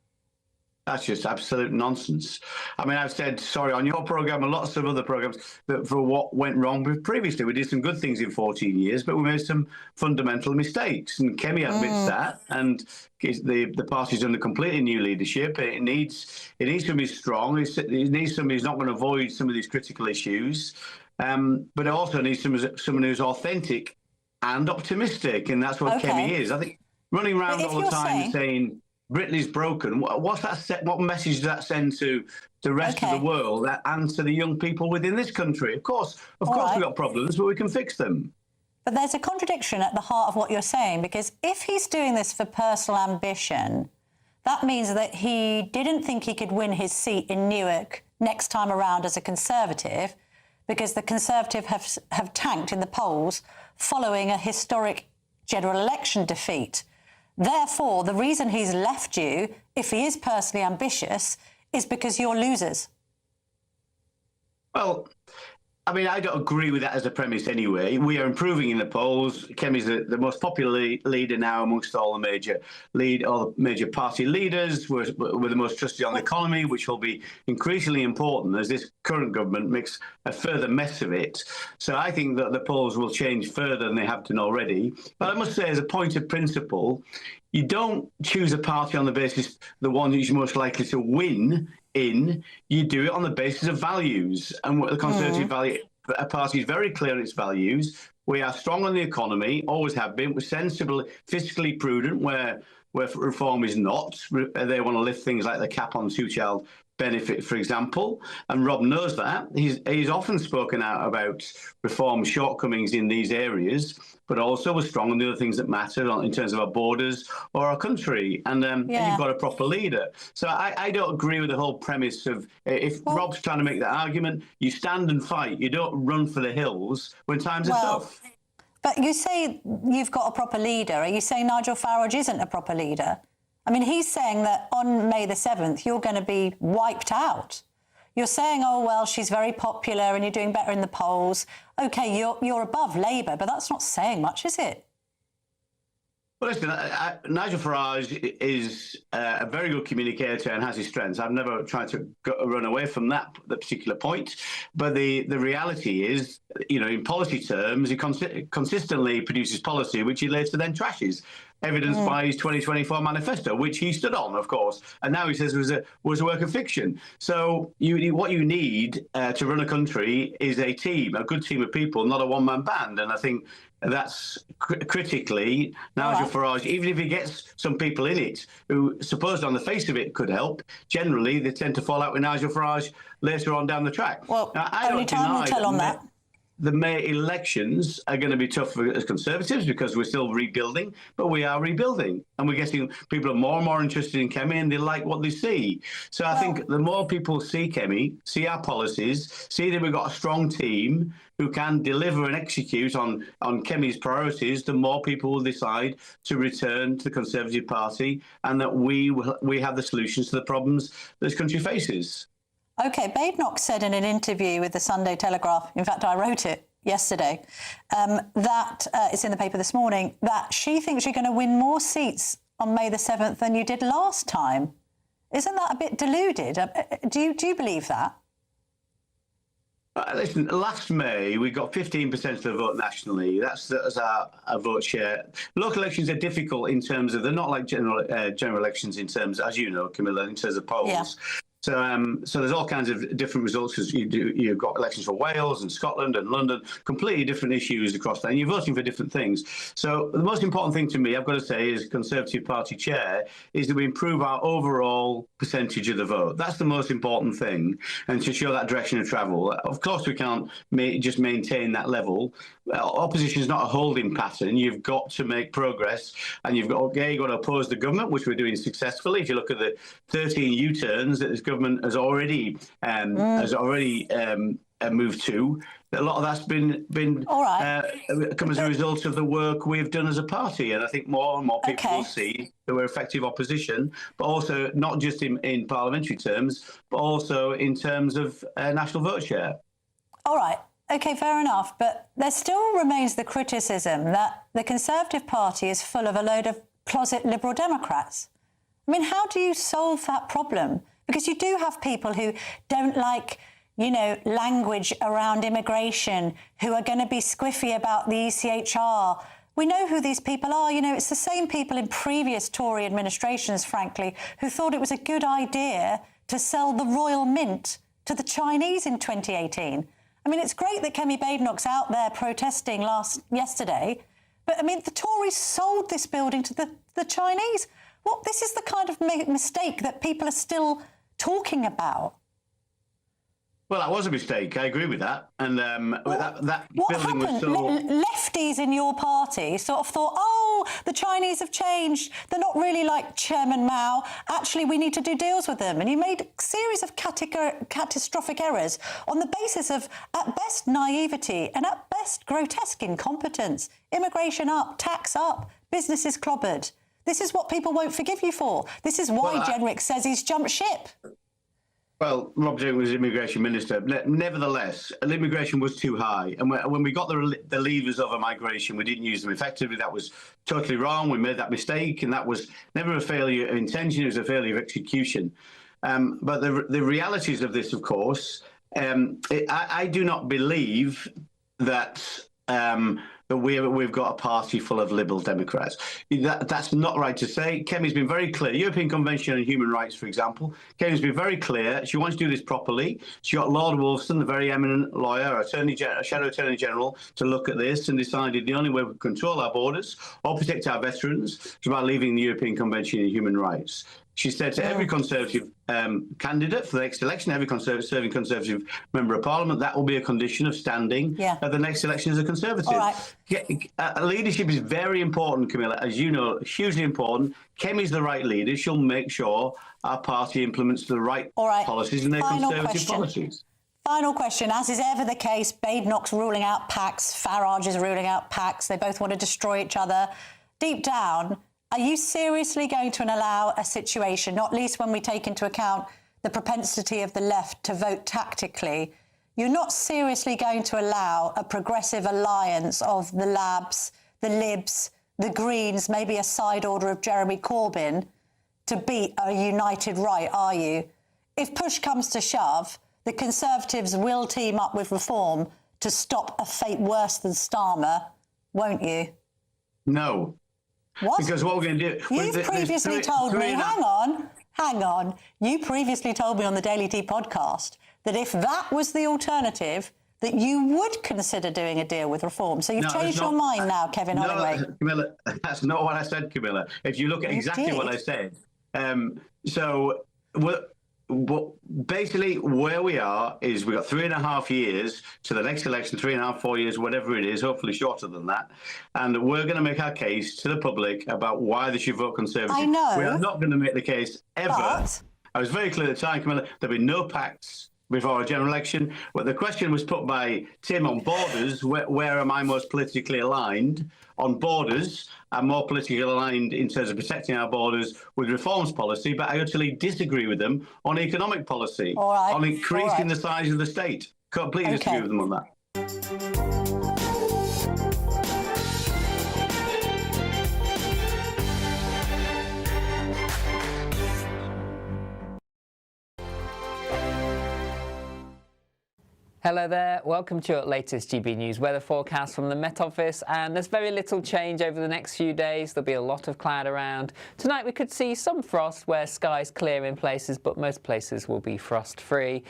[SPEAKER 26] That's just absolute nonsense. I mean, I've said sorry on your programme and lots of other programmes for what went wrong previously. We did some good things in 14 years, but we made some fundamental mistakes. And Kemi admits that. And the party's under completely new leadership. It needs somebody strong. It needs somebody who's not going to avoid some of these critical issues. But it also needs someone who's authentic and optimistic. And that's what Kemi is. I think running around all the time saying Britain is broken. What's that? What message does that send to the rest of the world and to the young people within this country? Of course, we've got problems, but we can fix them.
[SPEAKER 16] But there's a contradiction at the heart of what you're saying, because if he's doing this for personal ambition, that means that he didn't think he could win his seat in Newark next time around as a Conservative, because the Conservative have tanked in the polls following a historic general election defeat. Therefore, the reason he's left you, if he is personally ambitious, is because you're losers.
[SPEAKER 26] Well, I mean, I don't agree with that as a premise anyway. We are improving in the polls. Kemi's the most popular leader now amongst all the major party leaders. We're the most trusted on the economy, which will be increasingly important as this current government makes a further mess of it. So I think that the polls will change further than they have done already. But I must say, as a point of principle, you don't choose a party on the basis the one who's most likely to win in. You do it on the basis of values, and what the Conservative Party is very clear on its values. We are strong on the economy, always have been. We're sensible, fiscally prudent where reform is not. They want to lift things like the cap on two-child benefit, for example, and Rob knows that. He's often spoken out about reform shortcomings in these areas, but also was strong on the other things that matter in terms of our borders or our country. And you've got a proper leader. So I don't agree with the whole premise of if Rob's trying to make that argument, you stand and fight. You don't run for the hills when times are tough.
[SPEAKER 16] But you say you've got a proper leader. Are you saying Nigel Farage isn't a proper leader? I mean, he's saying that on May the 7th, you're going to be wiped out. You're saying, oh, well, she's very popular and you're doing better in the polls. OK, you're above Labour, but that's not saying much, is it?
[SPEAKER 26] Well, listen, Nigel Farage is a very good communicator and has his strengths. I've never tried to run away from that particular point. But the reality is, you know, in policy terms, he consistently produces policy which he later then trashes, evidenced by his 2024 manifesto, which he stood on, of course. And now he says was a work of fiction. So what you need to run a country is a team, a good team of people, not a one-man band. And I think that's critically Nigel Farage, even if he gets some people in it who supposed on the face of it could help, generally they tend to fall out with Nigel Farage later on down the track.
[SPEAKER 16] Well,
[SPEAKER 26] now, I
[SPEAKER 16] only
[SPEAKER 26] don't
[SPEAKER 16] time will tell on that.
[SPEAKER 26] The May elections are going to be tough as Conservatives because we're still rebuilding, but we are rebuilding. And we're getting people are more and more interested in Kemi and they like what they see. So I think the more people see Kemi, see our policies, see that we've got a strong team who can deliver and execute on Kemi's priorities, the more people will decide to return to the Conservative Party and that we have the solutions to the problems this country faces.
[SPEAKER 16] OK, Badenoch said in an interview with the Sunday Telegraph, in fact, I wrote it yesterday, that it's in the paper this morning, that she thinks you're going to win more seats on May the 7th than you did last time. Isn't that a bit deluded? Do you believe that?
[SPEAKER 26] Listen, last May, we got 15% of the vote nationally. That's our vote share. Local elections are difficult in terms of, they're not like general elections in terms, as you know, Camilla, in terms of polls. Yeah. So there's all kinds of different results because you've got elections for Wales and Scotland and London, completely different issues across there, and you're voting for different things. So the most important thing to me, I've got to say, as Conservative Party chair, is that we improve our overall percentage of the vote. That's the most important thing, and to show that direction of travel. Of course, we can't just maintain that level. Opposition is not a holding pattern. You've got to make progress, and you've got to oppose the government, which we're doing successfully. If you look at the 13 U-turns that this government has already moved to, a lot of that's been come as a result of the work we've done as a party, and I think more and more people will see that we're effective opposition, but also not just in parliamentary terms, but also in terms of national vote share.
[SPEAKER 16] All right. OK, fair enough. But there still remains the criticism that the Conservative Party is full of a load of closet Liberal Democrats. I mean, how do you solve that problem? Because you do have people who don't like, you know, language around immigration, who are going to be squiffy about the ECHR. We know who these people are. You know, it's the same people in previous Tory administrations, frankly, who thought it was a good idea to sell the Royal Mint to the Chinese in 2018. I mean, it's great that Kemi Badenoch's out there protesting yesterday, but, I mean, the Tories sold this building to the Chinese. Well, this is the kind of mistake that people are still talking about.
[SPEAKER 26] Well, that was a mistake. I agree with that. And that
[SPEAKER 16] what
[SPEAKER 26] building
[SPEAKER 16] happened?
[SPEAKER 26] was so...
[SPEAKER 16] Lefties in your party sort of thought, oh, the Chinese have changed. They're not really like Chairman Mao. Actually, we need to do deals with them. And you made a series of catastrophic errors on the basis of, at best, naivety and at best, grotesque incompetence. Immigration up, tax up, businesses clobbered. This is what people won't forgive you for. This is why Jenrick says he's jumped ship.
[SPEAKER 26] Well, Rob Jenrick was immigration minister. Nevertheless, immigration was too high. And when we got the levers of a migration, we didn't use them effectively. That was totally wrong. We made that mistake, and that was never a failure of intention. It was a failure of execution. But the realities of this, of course, I do not believe that we've got a party full of Liberal Democrats. That's not right to say. Kemi's been very clear. European Convention on Human Rights, for example. Kemi's been very clear. She wants to do this properly. She got Lord Wolfson, the very eminent lawyer, Shadow Attorney General, to look at this and decided the only way we control our borders or protect our veterans is by leaving the European Convention on Human Rights. She said to every Conservative candidate for the next election, every serving Conservative member of Parliament, that will be a condition of standing at the next election as a Conservative. Leadership is very important, Camilla, as you know, hugely important. Kemi's the right leader. She'll make sure our party implements the right policies and their Conservative policies.
[SPEAKER 16] Final question. As is ever the case, Badenoch's ruling out PACs, Farage is ruling out PACs. They both want to destroy each other. Deep down, are you seriously going to allow a situation, not least when we take into account the propensity of the left to vote tactically, you're not seriously going to allow a progressive alliance of the Labs, the Libs, the Greens, maybe a side order of Jeremy Corbyn, to beat a united right, are you? If push comes to shove, the Conservatives will team up with Reform to stop a fate worse than Starmer, won't you?
[SPEAKER 26] No.
[SPEAKER 16] What?
[SPEAKER 26] Because what we're going to do...
[SPEAKER 16] You've previously told me... Hang on. You previously told me on the Daily Tea podcast that if that was the alternative, that you would consider doing a deal with Reform. So you've changed your mind now, Kevin Holloway.
[SPEAKER 26] No, Camilla, that's not what I said, Camilla. If you look at exactly what I said. Basically, where we are is we've got 3.5 years to the next election, 3.5, 4 years, whatever it is, hopefully shorter than that. And we're going to make our case to the public about why they should vote Conservative.
[SPEAKER 16] I know.
[SPEAKER 26] We are not going to make the case ever.
[SPEAKER 16] But...
[SPEAKER 26] I was very clear at the time, Camilla, there'll be no pacts before a general election. But the question was put by Tim on borders, where am I most politically aligned? On borders, I'm more politically aligned in terms of protecting our borders with Reform's policy, but I utterly disagree with them on economic policy, on increasing the size of the state. Completely disagree with them on that.
[SPEAKER 1] Hello there, welcome to your latest GB News weather forecast from the Met Office, and there's very little change over the next few days. There'll be a lot of cloud around. Tonight we could see some frost where skies clear in places, but most places will be frost free.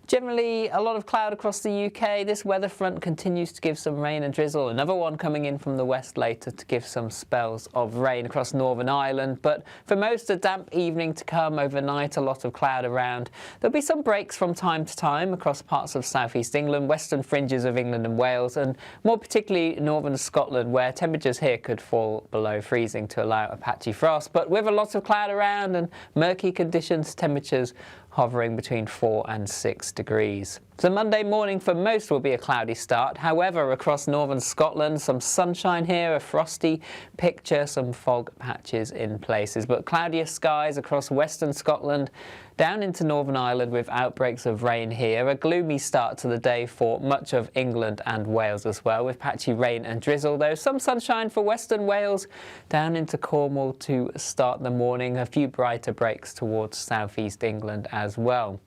[SPEAKER 1] Generally, a lot of cloud across the UK. This weather front continues to give some rain and drizzle. Another one coming in from the west later to give some spells of rain across Northern Ireland. But for most, a damp evening to come overnight, a lot of cloud around. There'll be some breaks from time to time across parts of southeast England, western fringes of England and Wales, and more particularly northern Scotland, where temperatures here could fall below freezing to allow a patchy frost. But with a lot of cloud around and murky conditions, temperatures hovering between 4 and 6 degrees. So Monday morning for most will be a cloudy start. However, across northern Scotland, some sunshine here, a frosty picture, some fog patches in places, but cloudier skies across western Scotland, down into Northern Ireland with outbreaks of rain here. A gloomy start to the day for much of England and Wales as well, with patchy rain and drizzle, though some sunshine for western Wales, down into Cornwall to start the morning. A few brighter breaks towards southeast England as well.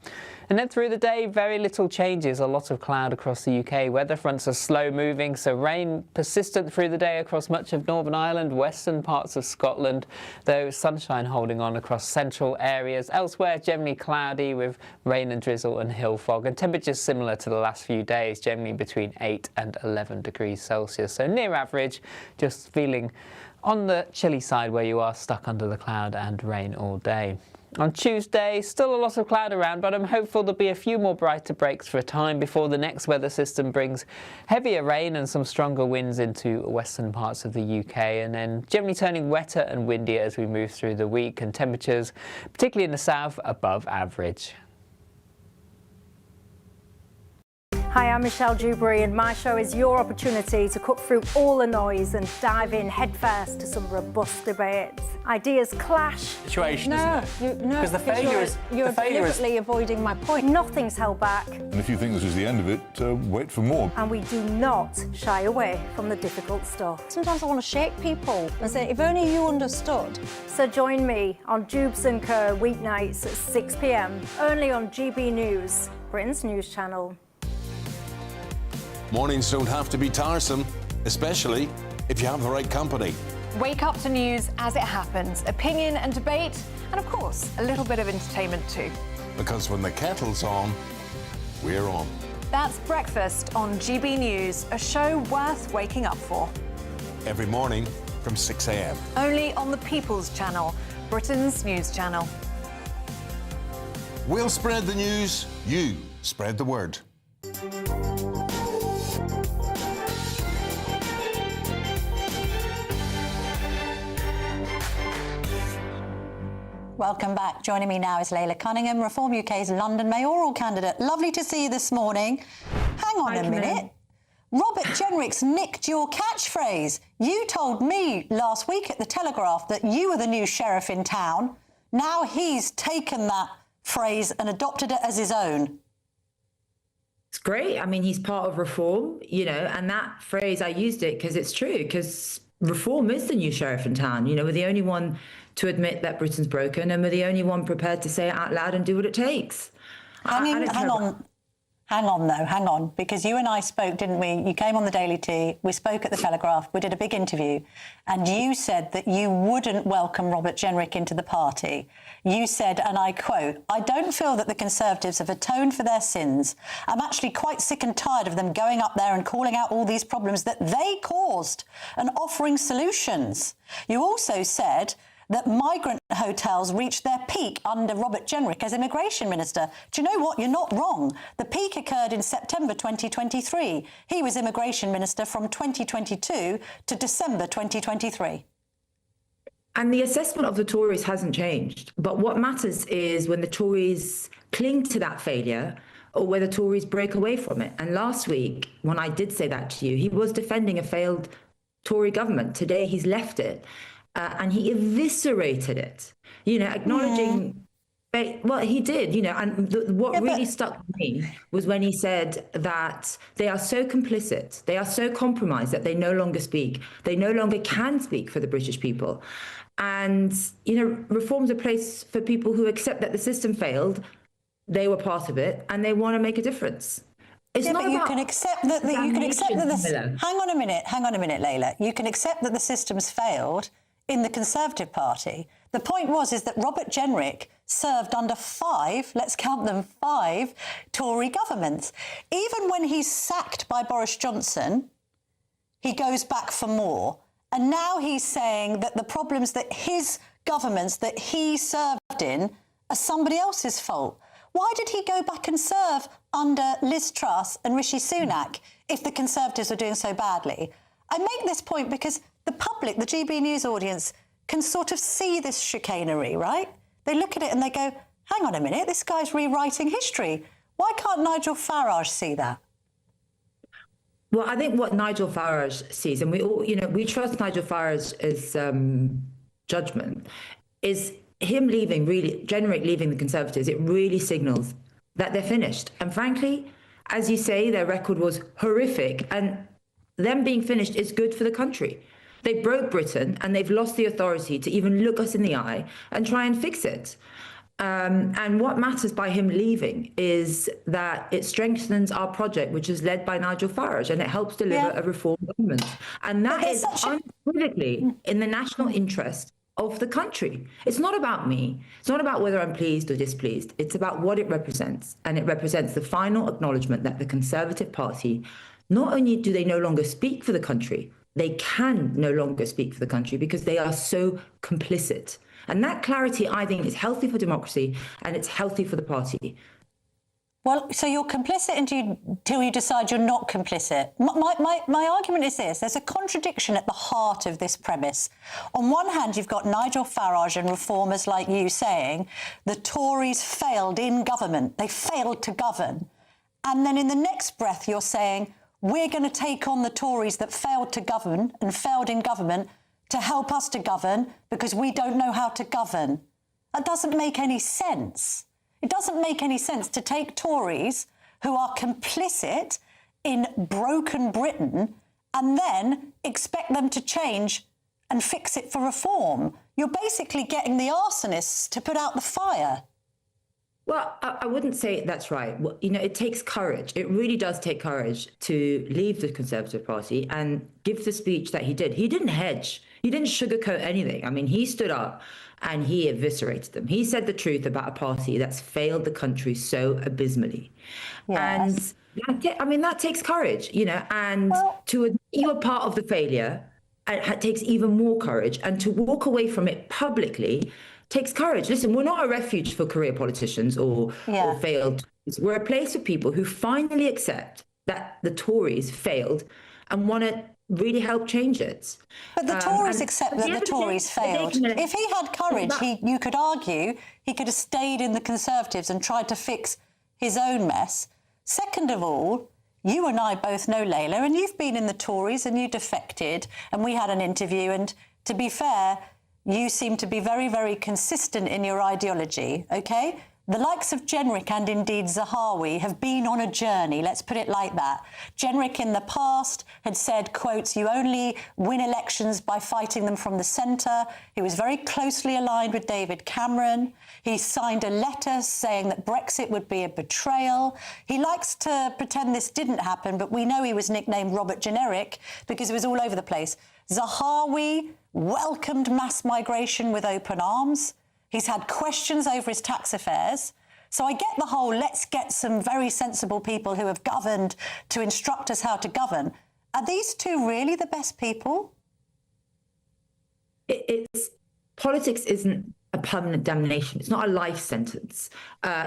[SPEAKER 1] And then through the day, very little changes. A lot of cloud across the UK. Weather fronts are slow moving, so rain persistent through the day across much of Northern Ireland, western parts of Scotland, though sunshine holding on across central areas. Elsewhere, generally cloudy with rain and drizzle and hill fog, and temperatures similar to the last few days, generally between 8 and 11 degrees Celsius. So near average, just feeling on the chilly side where you are stuck under the cloud and rain all day. On Tuesday, still a lot of cloud around, but I'm hopeful there'll be a few more brighter breaks for a time before the next weather system brings heavier rain and some stronger winds into western parts of the UK, and then generally turning wetter and windier as we move through the week, and temperatures, particularly in the south, above average.
[SPEAKER 2] Hi, I'm Michelle Dewberry, and my show is your opportunity to cut through all the noise and dive in headfirst to some robust debates. Ideas clash.
[SPEAKER 3] Situation, isn't it? Because the
[SPEAKER 2] You're
[SPEAKER 3] failure is
[SPEAKER 2] deliberately avoiding my point. Nothing's held back.
[SPEAKER 4] And if you think this is the end of it, wait for more.
[SPEAKER 2] And we do not shy away from the difficult stuff.
[SPEAKER 16] Sometimes I want to shake people and say, if only you understood.
[SPEAKER 2] So join me on Jubes & Co. weeknights at 6 p.m, only on GB News, Britain's news channel.
[SPEAKER 5] Mornings don't have to be tiresome, especially if you have the right company.
[SPEAKER 6] Wake up to news as it happens, opinion and debate, and of course, a little bit of entertainment too.
[SPEAKER 5] Because when the kettle's on, we're on.
[SPEAKER 6] That's Breakfast on GB News, a show worth waking up for.
[SPEAKER 5] Every morning from 6 a.m.
[SPEAKER 6] Only on the People's Channel, Britain's news channel.
[SPEAKER 5] We'll spread the news, you spread the word.
[SPEAKER 16] Welcome back. Joining me now is Layla Cunningham, Reform UK's London mayoral candidate. Lovely to see you this morning. Hang on a minute. Robert Jenrick's nicked your catchphrase. You told me last week at the Telegraph that you were the new sheriff in town. Now he's taken that phrase and adopted it as his own.
[SPEAKER 9] It's great. I mean, he's part of Reform, you know, and that phrase, I used it because it's true, because Reform is the new sheriff in town. You know, we're the only one to admit that Britain's broken, and we're the only one prepared to say it out loud and do what it takes.
[SPEAKER 16] Hang on, because you and I spoke, didn't we? You came on the Daily Tea, we spoke at the Telegraph, we did a big interview, and you said that you wouldn't welcome Robert Jenrick into the party. You said, and I quote, "I don't feel that the Conservatives have atoned for their sins. I'm actually quite sick and tired of them going up there and calling out all these problems that they caused and offering solutions." You also said that migrant hotels reached their peak under Robert Jenrick as immigration minister. Do you know what? You're not wrong. The peak occurred in September 2023. He was immigration minister from 2022 to December 2023.
[SPEAKER 9] And the assessment of the Tories hasn't changed. But what matters is when the Tories cling to that failure or whether Tories break away from it. And last week, when I did say that to you, he was defending a failed Tory government. Today, he's left it. And he eviscerated it, you know, acknowledging, well, he did, you know, and what really stuck with me was when he said that they are so complicit, they are so compromised that they no longer speak, they no longer can speak for the British people. And, you know, Reform's a place for people who accept that the system failed, they were part of it, and they want to make a difference. It's not
[SPEAKER 16] but you
[SPEAKER 9] about
[SPEAKER 16] can accept that you can accept that this. Hang on a minute, Layla. You can accept that the system's failed in the Conservative Party. The point is that Robert Jenrick served under 5, let's count them 5, Tory governments. Even when he's sacked by Boris Johnson, he goes back for more. And now he's saying that the problems that his governments that he served in are somebody else's fault. Why did he go back and serve under Liz Truss and Rishi Sunak if the Conservatives are doing so badly? I make this point because the public, the GB News audience, can sort of see this chicanery, right? They look at it and they go, hang on a minute, this guy's rewriting history. Why can't Nigel Farage see that?
[SPEAKER 9] Well, I think what Nigel Farage sees, and we all, you know, we trust Nigel Farage's judgment, is him leaving, really, Jenrick leaving the Conservatives, it really signals that they're finished. And frankly, as you say, their record was horrific, and them being finished is good for the country. They broke Britain and they've lost the authority to even look us in the eye and try and fix it. And what matters by him leaving is that it strengthens our project, which is led by Nigel Farage, and it helps deliver a reform government. And that is unequivocally in the national interest of the country. It's not about me. It's not about whether I'm pleased or displeased. It's about what it represents. And it represents the final acknowledgement that the Conservative Party, not only do they no longer speak for the country, they can no longer speak for the country because they are so complicit. And that clarity, I think, is healthy for democracy and it's healthy for the party.
[SPEAKER 16] Well, so you're complicit until you decide you're not complicit. My argument is this. There's a contradiction at the heart of this premise. On one hand, you've got Nigel Farage and reformers like you saying the Tories failed in government. They failed to govern. and then in the next breath you're saying, we're going to take on the Tories that failed to govern and failed in government to help us to govern because we don't know how to govern. That doesn't make any sense. It doesn't make any sense to take Tories who are complicit in broken Britain and then expect them to change and fix it for reform. You're basically getting the arsonists to put out the fire.
[SPEAKER 9] Well, I wouldn't say that's right. Well, you know, it takes courage. It really does take courage to leave the Conservative Party and give the speech that he did. He didn't hedge. He didn't sugarcoat anything. I mean, he stood up and he eviscerated them. He said the truth about a party that's failed the country so abysmally. Yes. And I mean, that takes courage, you know, and to admit you're part of the failure, it takes even more courage. And to walk away from it publicly takes courage. Listen, we're not a refuge for career politicians or failed. We're a place for people who finally accept that the Tories failed and want to really help change it.
[SPEAKER 16] But the Tories accept that the Tories failed. If he had courage, you could argue he could have stayed in the Conservatives and tried to fix his own mess. Second of all, you and I both know Layla, and you've been in the Tories and you defected, and we had an interview, and to be fair, you seem to be very, very consistent in your ideology, OK? The likes of Jenrick and indeed Zahawi have been on a journey, let's put it like that. Jenrick in the past had said, quotes, you only win elections by fighting them from the centre. He was very closely aligned with David Cameron. He signed a letter saying that Brexit would be a betrayal. He likes to pretend this didn't happen, but we know he was nicknamed Robert Generic because it was all over the place. Zahawi welcomed mass migration with open arms. He's had questions over his tax affairs. So I get the whole, let's get some very sensible people who have governed to instruct us how to govern. Are these two really the best people?
[SPEAKER 9] Politics isn't a permanent damnation. It's not a life sentence.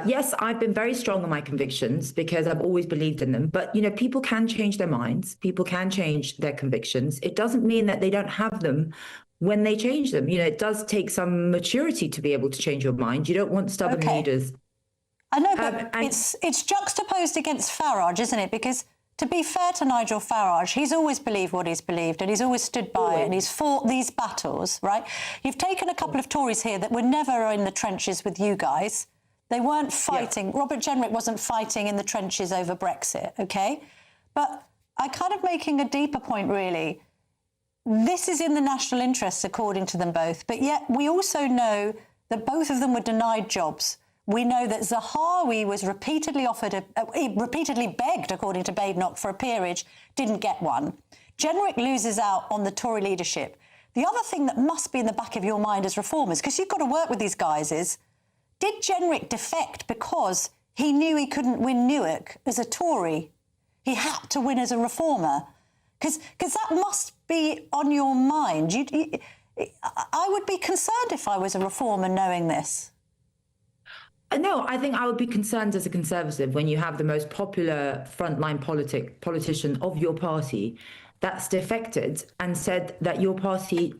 [SPEAKER 9] Yes, I've been very strong on my convictions because I've always believed in them. But, you know, people can change their minds. People can change their convictions. It doesn't mean that they don't have them when they change them. You know, it does take some maturity to be able to change your mind. You don't want stubborn leaders.
[SPEAKER 16] I know, but it's juxtaposed against Farage, isn't it? Because to be fair to Nigel Farage, he's always believed what he's believed and he's always stood by it and he's fought these battles, right? You've taken a couple of Tories here that were never in the trenches with you guys. They weren't fighting. Robert Jenrick wasn't fighting in the trenches over Brexit, OK? But I'm kind of making a deeper point, really. This is in the national interest, according to them both, but yet we also know that both of them were denied jobs. We know that Zahawi was repeatedly offered, repeatedly begged, according to Badenoch, for a peerage, didn't get one. Jenrick loses out on the Tory leadership. The other thing that must be in the back of your mind as reformers, because you've got to work with these guys, is did Jenrick defect because he knew he couldn't win Newark as a Tory? He had to win as a reformer. Because that must be on your mind. I would be concerned if I was a reformer knowing this.
[SPEAKER 9] No, I think I would be concerned as a Conservative when you have the most popular frontline politician of your party that's defected and said that your party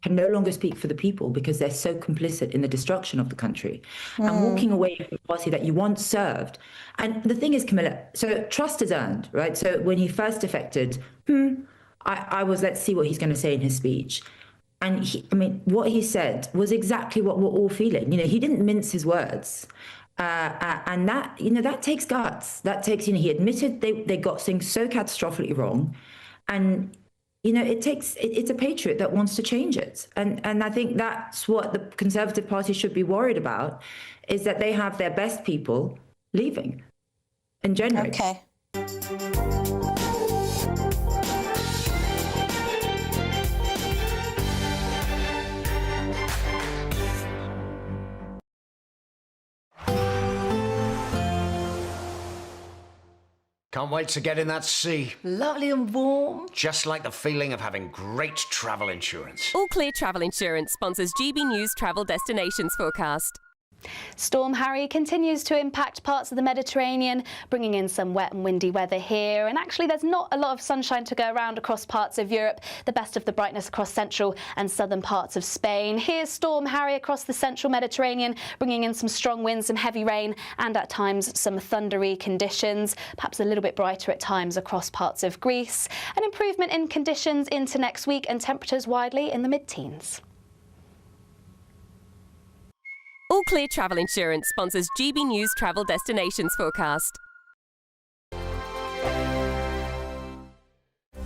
[SPEAKER 9] can no longer speak for the people because they're so complicit in the destruction of the country and walking away from a party that you once served. And the thing is, Camilla, so trust is earned, right? So when he first defected, I was, let's see what he's going to say in his speech. And what he said was exactly what we're all feeling. You know, he didn't mince his words. And that, you know, that takes guts. That takes, you know, he admitted they got things so catastrophically wrong. And, you know, it's a patriot that wants to change it. And I think that's what the Conservative Party should be worried about, is that they have their best people leaving in January.
[SPEAKER 16] Okay.
[SPEAKER 7] Can't wait to get in that sea.
[SPEAKER 8] Lovely and warm.
[SPEAKER 7] Just like the feeling of having great travel insurance.
[SPEAKER 10] All Clear Travel Insurance sponsors GB News Travel Destinations Forecast.
[SPEAKER 8] Storm Harry continues to impact parts of the Mediterranean, bringing in some wet and windy weather here. And actually, there's not a lot of sunshine to go around across parts of Europe. The best of the brightness across central and southern parts of Spain. Here's Storm Harry across the central Mediterranean, bringing in some strong winds, some heavy rain, and at times some thundery conditions. Perhaps a little bit brighter at times across parts of Greece. An improvement in conditions into next week, and temperatures widely in the mid-teens.
[SPEAKER 10] All Clear Travel Insurance sponsors GB News Travel Destinations Forecast.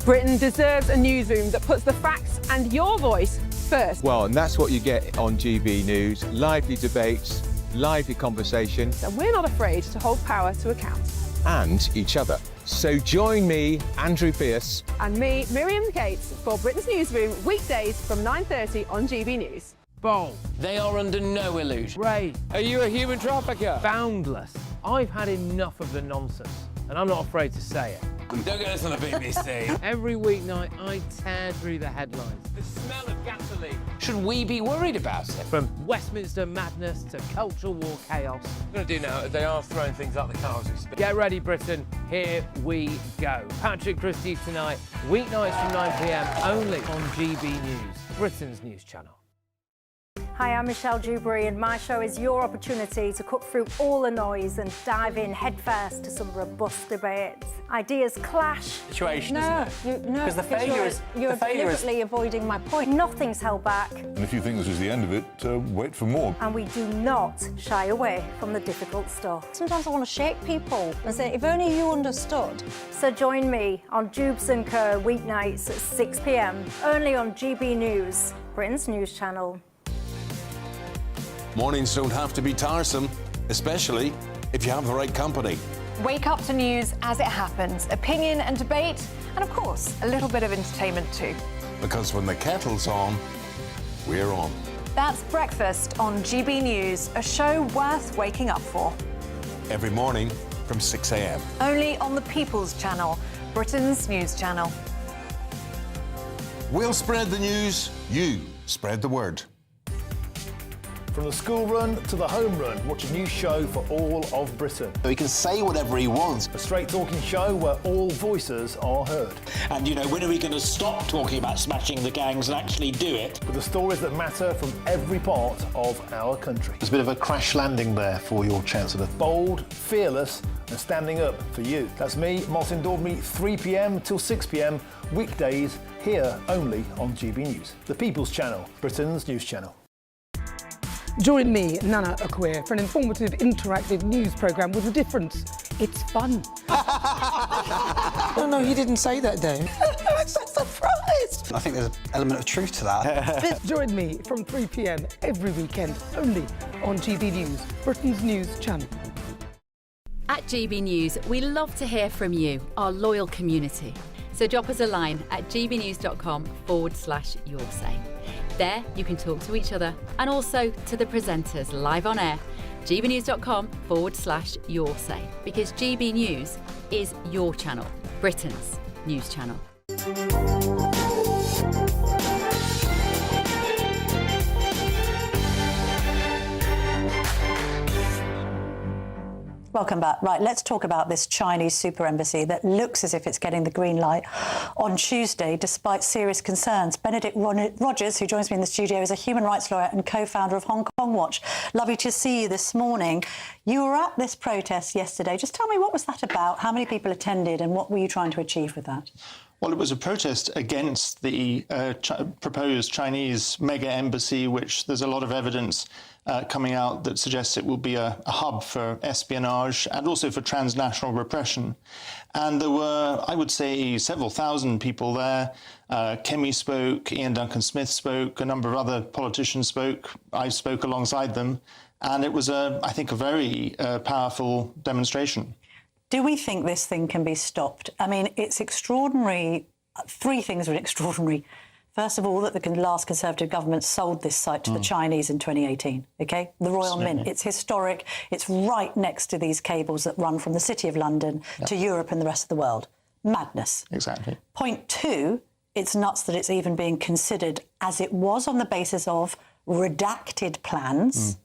[SPEAKER 11] Britain deserves a newsroom that puts the facts and your voice first.
[SPEAKER 12] Well, and that's what you get on GB News. Lively debates, lively conversations.
[SPEAKER 11] And we're not afraid to hold power to account.
[SPEAKER 12] And each other. So join me, Andrew Pearce.
[SPEAKER 11] And me, Miriam Gates, for Britain's Newsroom, weekdays from 9:30 on GB News.
[SPEAKER 25] Bold. They are under no illusion.
[SPEAKER 18] Ray,
[SPEAKER 25] Are you a human trafficker?
[SPEAKER 18] boundless. I've had enough of the nonsense, and I'm not afraid to say it.
[SPEAKER 25] Don't get us on the BBC.
[SPEAKER 18] Every weeknight, I tear through the headlines.
[SPEAKER 25] The smell of gasoline. Should we be worried about it?
[SPEAKER 18] From Westminster madness to cultural war chaos.
[SPEAKER 25] I'm going to do now, they are throwing things out the car as we speak.
[SPEAKER 18] Get ready, Britain. Here we go. Patrick Christie tonight, weeknights from 9 p.m, only on GB News, Britain's news channel.
[SPEAKER 2] Hi, I'm Michelle Dewberry, and my show is your opportunity to cut through all the noise and dive in headfirst to some robust debates. Ideas clash.
[SPEAKER 3] Situation,
[SPEAKER 2] No,
[SPEAKER 3] Because the failure is...
[SPEAKER 2] You're deliberately avoiding my point. Nothing's held back.
[SPEAKER 4] And if you think this is the end of it, wait for more.
[SPEAKER 2] And we do not shy away from the difficult stuff.
[SPEAKER 3] Sometimes I want to shake people and say, if only you understood.
[SPEAKER 2] So join me on Jubes & Co. weeknights at 6 p.m, only on GB News, Britain's news channel.
[SPEAKER 5] Mornings don't have to be tiresome, especially if you have the right company.
[SPEAKER 6] Wake up to news as it happens, opinion and debate, and of course, a little bit of entertainment too.
[SPEAKER 5] Because when the kettle's on, we're on.
[SPEAKER 6] That's Breakfast on GB News, a show worth waking up for.
[SPEAKER 5] Every morning from 6 a.m.
[SPEAKER 6] Only on the People's Channel, Britain's news channel.
[SPEAKER 5] We'll spread the news, you spread the word.
[SPEAKER 13] From the school run to the home run, watch a new show for all of Britain.
[SPEAKER 14] So he can say whatever he wants.
[SPEAKER 13] A straight talking show where all voices are heard.
[SPEAKER 27] And, you know, when are we going to stop talking about smashing the gangs and actually do it?
[SPEAKER 13] With the stories that matter from every part of our country.
[SPEAKER 14] There's a bit of a crash landing there for your Chancellor.
[SPEAKER 13] Bold, fearless and standing up for you. That's me, Martin Daubney, 3 p.m. till 6 p.m, weekdays, here only on GB News. The People's Channel, Britain's news channel.
[SPEAKER 28] Join me, Nana Akwe, for an informative, interactive news programme with a difference. It's fun.
[SPEAKER 29] No, he didn't say that, Dave.
[SPEAKER 28] I'm so surprised.
[SPEAKER 29] I think there's an element of truth to that.
[SPEAKER 28] Join me from 3 p.m. every weekend, only on GB News, Britain's news channel.
[SPEAKER 15] At GB News, we love to hear from you, our loyal community. So drop us a line at gbnews.com/yoursay. There you can talk to each other and also to the presenters live on air. gbnews.com/yoursay, because GB News is your channel, Britain's news channel.
[SPEAKER 16] Welcome back. Right, let's talk about this Chinese super embassy that looks as if it's getting the green light on Tuesday, despite serious concerns. Benedict Rogers, who joins me in the studio, is a human rights lawyer and co-founder of Hong Kong Watch. Lovely to see you this morning. You were at this protest yesterday. Just tell me, what was that about? How many people attended and what were you trying to achieve with that?
[SPEAKER 30] Well, it was a protest against the proposed Chinese mega embassy, which there's a lot of evidence coming out that suggests it will be a hub for espionage and also for transnational repression. And there were, I would say, several thousand people there. Kemi spoke, Ian Duncan Smith spoke, a number of other politicians spoke. I spoke alongside them. And it was, I think, a very powerful demonstration.
[SPEAKER 16] Do we think this thing can be stopped? I mean, it's extraordinary. Three things are extraordinary. First of all, that the last Conservative government sold this site to the Chinese in 2018, OK? The Royal Mint. It's historic. It's right next to these cables that run from the City of London to Europe and the rest of the world. Madness.
[SPEAKER 30] Exactly.
[SPEAKER 16] Point two, it's nuts that it's even being considered, as it was on the basis of redacted plans,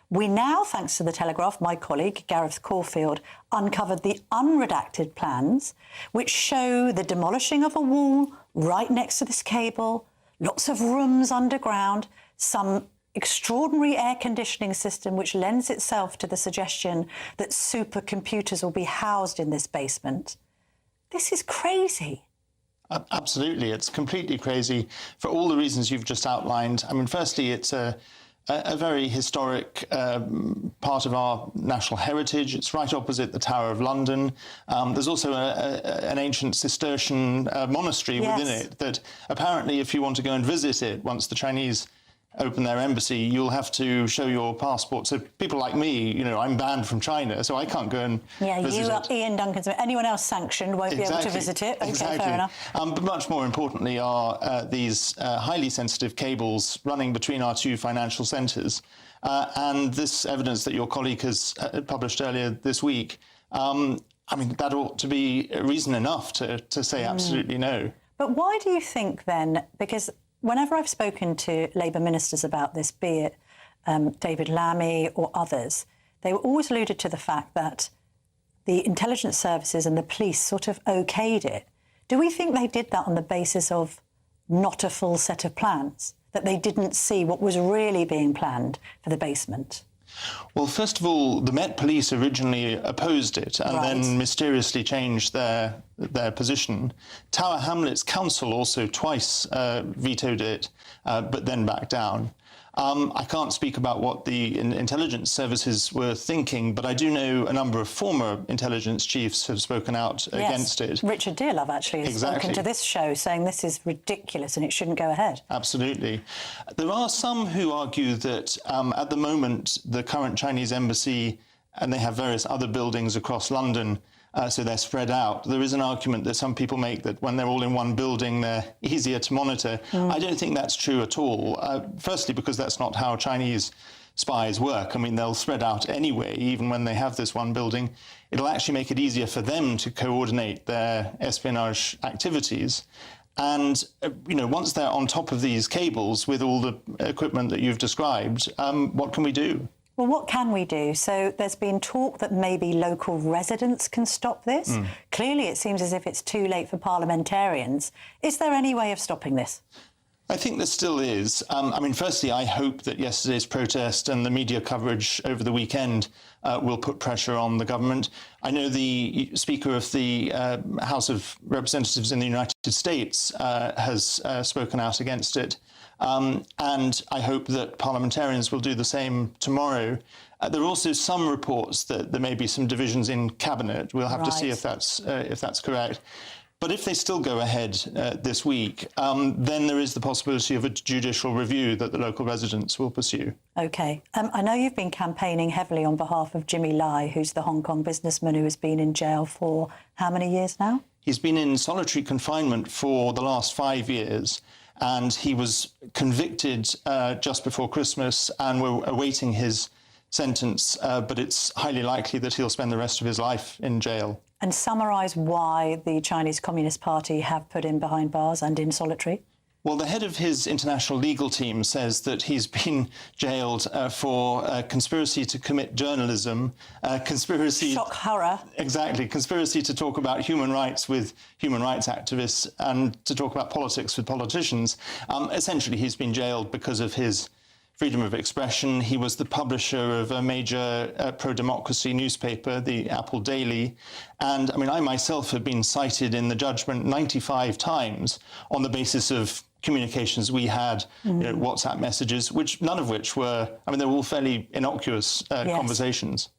[SPEAKER 16] We now, thanks to The Telegraph, my colleague Gareth Caulfield uncovered the unredacted plans which show the demolishing of a wall right next to this cable, lots of rooms underground, some extraordinary air conditioning system which lends itself to the suggestion that supercomputers will be housed in this basement. This is crazy.
[SPEAKER 30] Absolutely, it's completely crazy for all the reasons you've just outlined. I mean, firstly, it's a very historic part of our national heritage. It's right opposite the Tower of London. There's also an ancient Cistercian monastery within it that apparently, if you want to go and visit it, once the Chinese open their embassy, you'll have to show your passport. So people like me, you know, I'm banned from China, so I can't go and visit
[SPEAKER 16] you,
[SPEAKER 30] it.
[SPEAKER 16] Ian Duncan, anyone else sanctioned won't be able to visit it. Okay, fair enough.
[SPEAKER 30] But much more importantly are these highly sensitive cables running between our two financial centres. And this evidence that your colleague has published earlier this week, I mean, that ought to be reason enough to say absolutely no.
[SPEAKER 16] But why do you think then, because whenever I've spoken to Labour ministers about this, be it David Lammy or others, they were always alluded to the fact that the intelligence services and the police sort of okayed it. Do we think they did that on the basis of not a full set of plans, that they didn't see what was really being planned for the basement?
[SPEAKER 30] Well, first of all, the Met Police originally opposed it and then mysteriously changed their position. Tower Hamlets Council also twice vetoed it, but then backed down. I can't speak about what the intelligence services were thinking, but I do know a number of former intelligence chiefs have spoken out against it.
[SPEAKER 16] Richard Dearlove actually has spoken to this show saying this is ridiculous and it shouldn't go ahead.
[SPEAKER 30] Absolutely. There are some who argue that at the moment the current Chinese embassy, and they have various other buildings across London, so they're spread out. There is an argument that some people make that when they're all in one building, they're easier to monitor. I don't think that's true at all. Firstly, because that's not how Chinese spies work. I mean, they'll spread out anyway, even when they have this one building. It'll actually make it easier for them to coordinate their espionage activities. And, you know, once they're on top of these cables with all the equipment that you've described, what can we do?
[SPEAKER 16] Well, what can we do? So there's been talk that maybe local residents can stop this. Clearly, it seems as if it's too late for parliamentarians. Is there any way of stopping this?
[SPEAKER 30] I think there still is. I mean, firstly, I hope that yesterday's protest and the media coverage over the weekend will put pressure on the government. I know the Speaker of the House of Representatives in the United States has spoken out against it. And I hope that parliamentarians will do the same tomorrow. There are also some reports that there may be some divisions in cabinet. We'll have to see if that's correct. But if they still go ahead this week, then there is the possibility of a judicial review that the local residents will pursue.
[SPEAKER 16] OK. I know you've been campaigning heavily on behalf of Jimmy Lai, who's the Hong Kong businessman who has been in jail for how many years now? He's been in solitary confinement for the last 5 years. And he was convicted just before Christmas, and we're awaiting his sentence, but it's highly likely that he'll spend the rest of his life in jail. And summarise why the Chinese Communist Party have put him behind bars and in solitary? Well, the head of his international legal team says that he's been jailed for conspiracy to commit journalism, conspiracy... Shock horror. Exactly. Conspiracy to talk about human rights with human rights activists and to talk about politics with politicians. Essentially, he's been jailed because of his freedom of expression. He was the publisher of a major pro-democracy newspaper, the Apple Daily. And, I mean, I myself have been cited in the judgment 95 times on the basis of communications we had, you know, WhatsApp messages, which none of which were, I mean, they were all fairly innocuous conversations.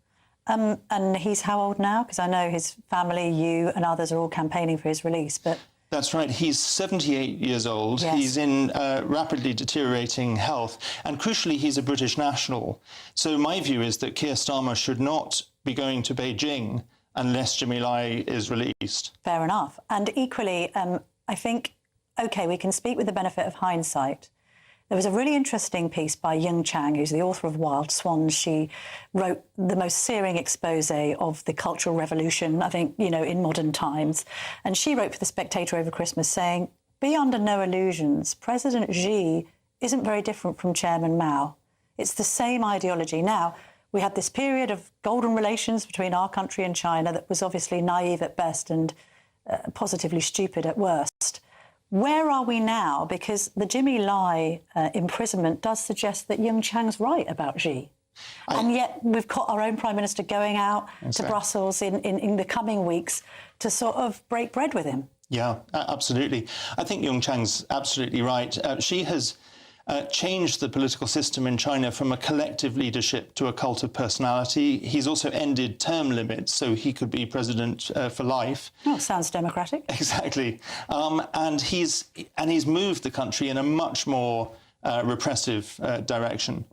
[SPEAKER 16] And he's how old now? Because I know his family, you and others are all campaigning for his release, but... That's right. He's 78 years old. Yes. He's in rapidly deteriorating health. And crucially, he's a British national. So my view is that Keir Starmer should not be going to Beijing unless Jimmy Lai is released. Fair enough. And equally, I think, OK, we can speak with the benefit of hindsight. There was a really interesting piece by Yung Chang, who's the author of Wild Swans. She wrote the most searing expose of the Cultural Revolution, I think, you know, in modern times. And she wrote for The Spectator over Christmas saying, be under no illusions, President Xi isn't very different from Chairman Mao. It's the same ideology. Now, we had this period of golden relations between our country and China that was obviously naive at best and positively stupid at worst. Where are we now? Because the Jimmy Lai imprisonment does suggest that Yung Chang's right about Xi. And yet we've got our own Prime Minister going out to Brussels in the coming weeks to sort of break bread with him.
[SPEAKER 30] Yeah, absolutely. I think Yung Chang's absolutely right. Xi has changed the political system in China from a collective leadership to a cult of personality. He's also ended term limits, so he could be president for life.
[SPEAKER 16] Oh, sounds democratic.
[SPEAKER 30] Exactly. And he's moved the country in a much more repressive direction.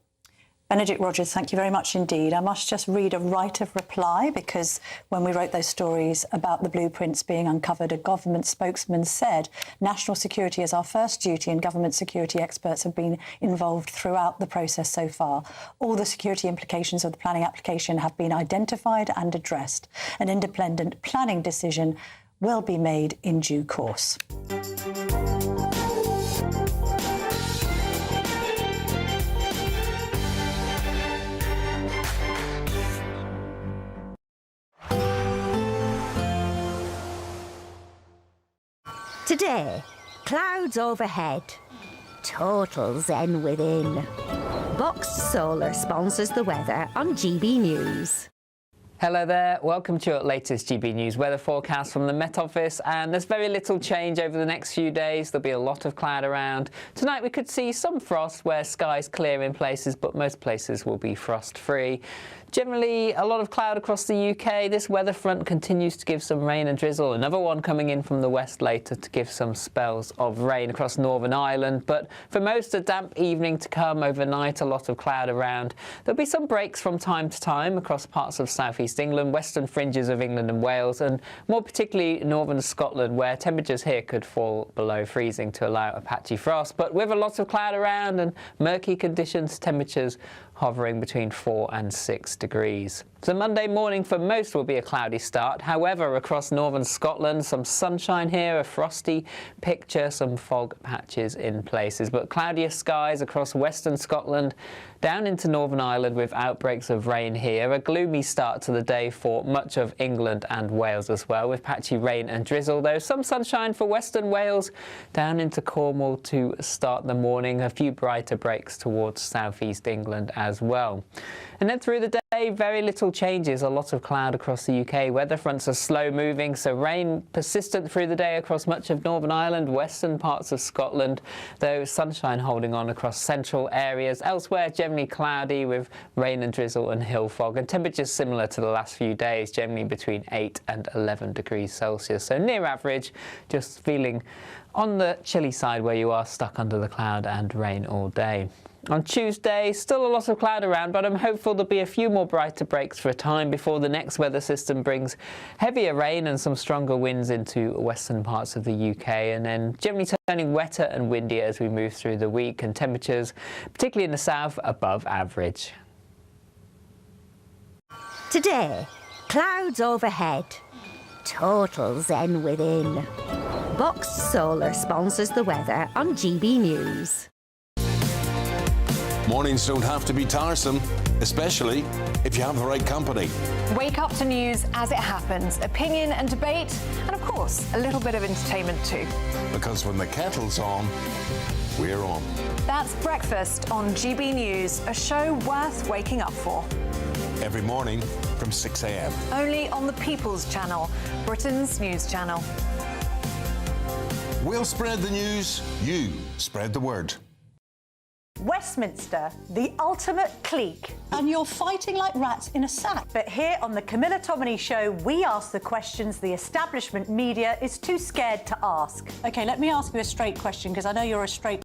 [SPEAKER 16] Benedict Rogers, thank you very much indeed. I must just read a right of reply, because when we wrote those stories about the blueprints being uncovered, a government spokesman said, national security is our first duty and government security experts have been involved throughout the process so far. All the security implications of the planning application have been identified and addressed. An independent planning decision will be made in due course.
[SPEAKER 1] Today, clouds overhead, total zen within. Boxed Solar sponsors the weather on GB News.
[SPEAKER 9] Hello there, welcome to your latest GB News weather forecast from the Met Office, and there's very little change over the next few days. There'll be a lot of cloud around. Tonight we could see some frost where skies clear in places, but most places will be frost-free. Generally, a lot of cloud across the UK. This weather front continues to give some rain and drizzle. Another one coming in from the west later to give some spells of rain across Northern Ireland. But for most, a damp evening to come overnight, a lot of cloud around. There'll be some breaks from time to time across parts of southeast England, western fringes of England and Wales, and more particularly northern Scotland, where temperatures here could fall below freezing to allow a patchy frost. But with a lot of cloud around and murky conditions, temperatures hovering between 4 and 6 degrees. So Monday morning for most will be a cloudy start. However, across northern Scotland, some sunshine here, a frosty picture, some fog patches in places, but cloudier skies across western Scotland, down into Northern Ireland with outbreaks of rain here. A gloomy start to the day for much of England and Wales as well, with patchy rain and drizzle, though some sunshine for western Wales, down into Cornwall to start the morning. A few brighter breaks towards southeast England as well. And then through the day, very little changes, a lot of cloud across the UK. Weather fronts are slow moving, so rain persistent through the day across much of Northern Ireland, western parts of Scotland, though sunshine holding on across central areas. Elsewhere, generally cloudy with rain and drizzle and hill fog, and temperatures similar to the last few days, generally between 8 and 11 degrees Celsius. So near average, just feeling on the chilly side where you are stuck under the cloud and rain all day. On Tuesday, still a lot of cloud around, but I'm hopeful there'll be a few more brighter breaks for a time before the next weather system brings heavier rain and some stronger winds into western parts of the UK, and then generally turning wetter and windier as we move through the week, and temperatures, particularly in the south, above average.
[SPEAKER 1] Today, clouds overhead, total zen within. Boxed Solar sponsors the weather on GB News.
[SPEAKER 5] Mornings don't have to be tiresome, especially if you have the right company.
[SPEAKER 6] Wake up to news as it happens, opinion and debate, and of course, a little bit of entertainment too.
[SPEAKER 5] Because when the kettle's on, we're on.
[SPEAKER 2] That's Breakfast on GB News, a show worth waking up for.
[SPEAKER 5] Every morning from 6 a.m.
[SPEAKER 2] Only on the People's Channel, Britain's news channel.
[SPEAKER 5] We'll spread the news, you spread the word.
[SPEAKER 16] Westminster, the ultimate clique. And you're fighting like rats in a sack. But here on the Camilla Tominey Show, we ask the questions the establishment media is too scared to ask. OK, let me ask you a straight question, because I know you're a straight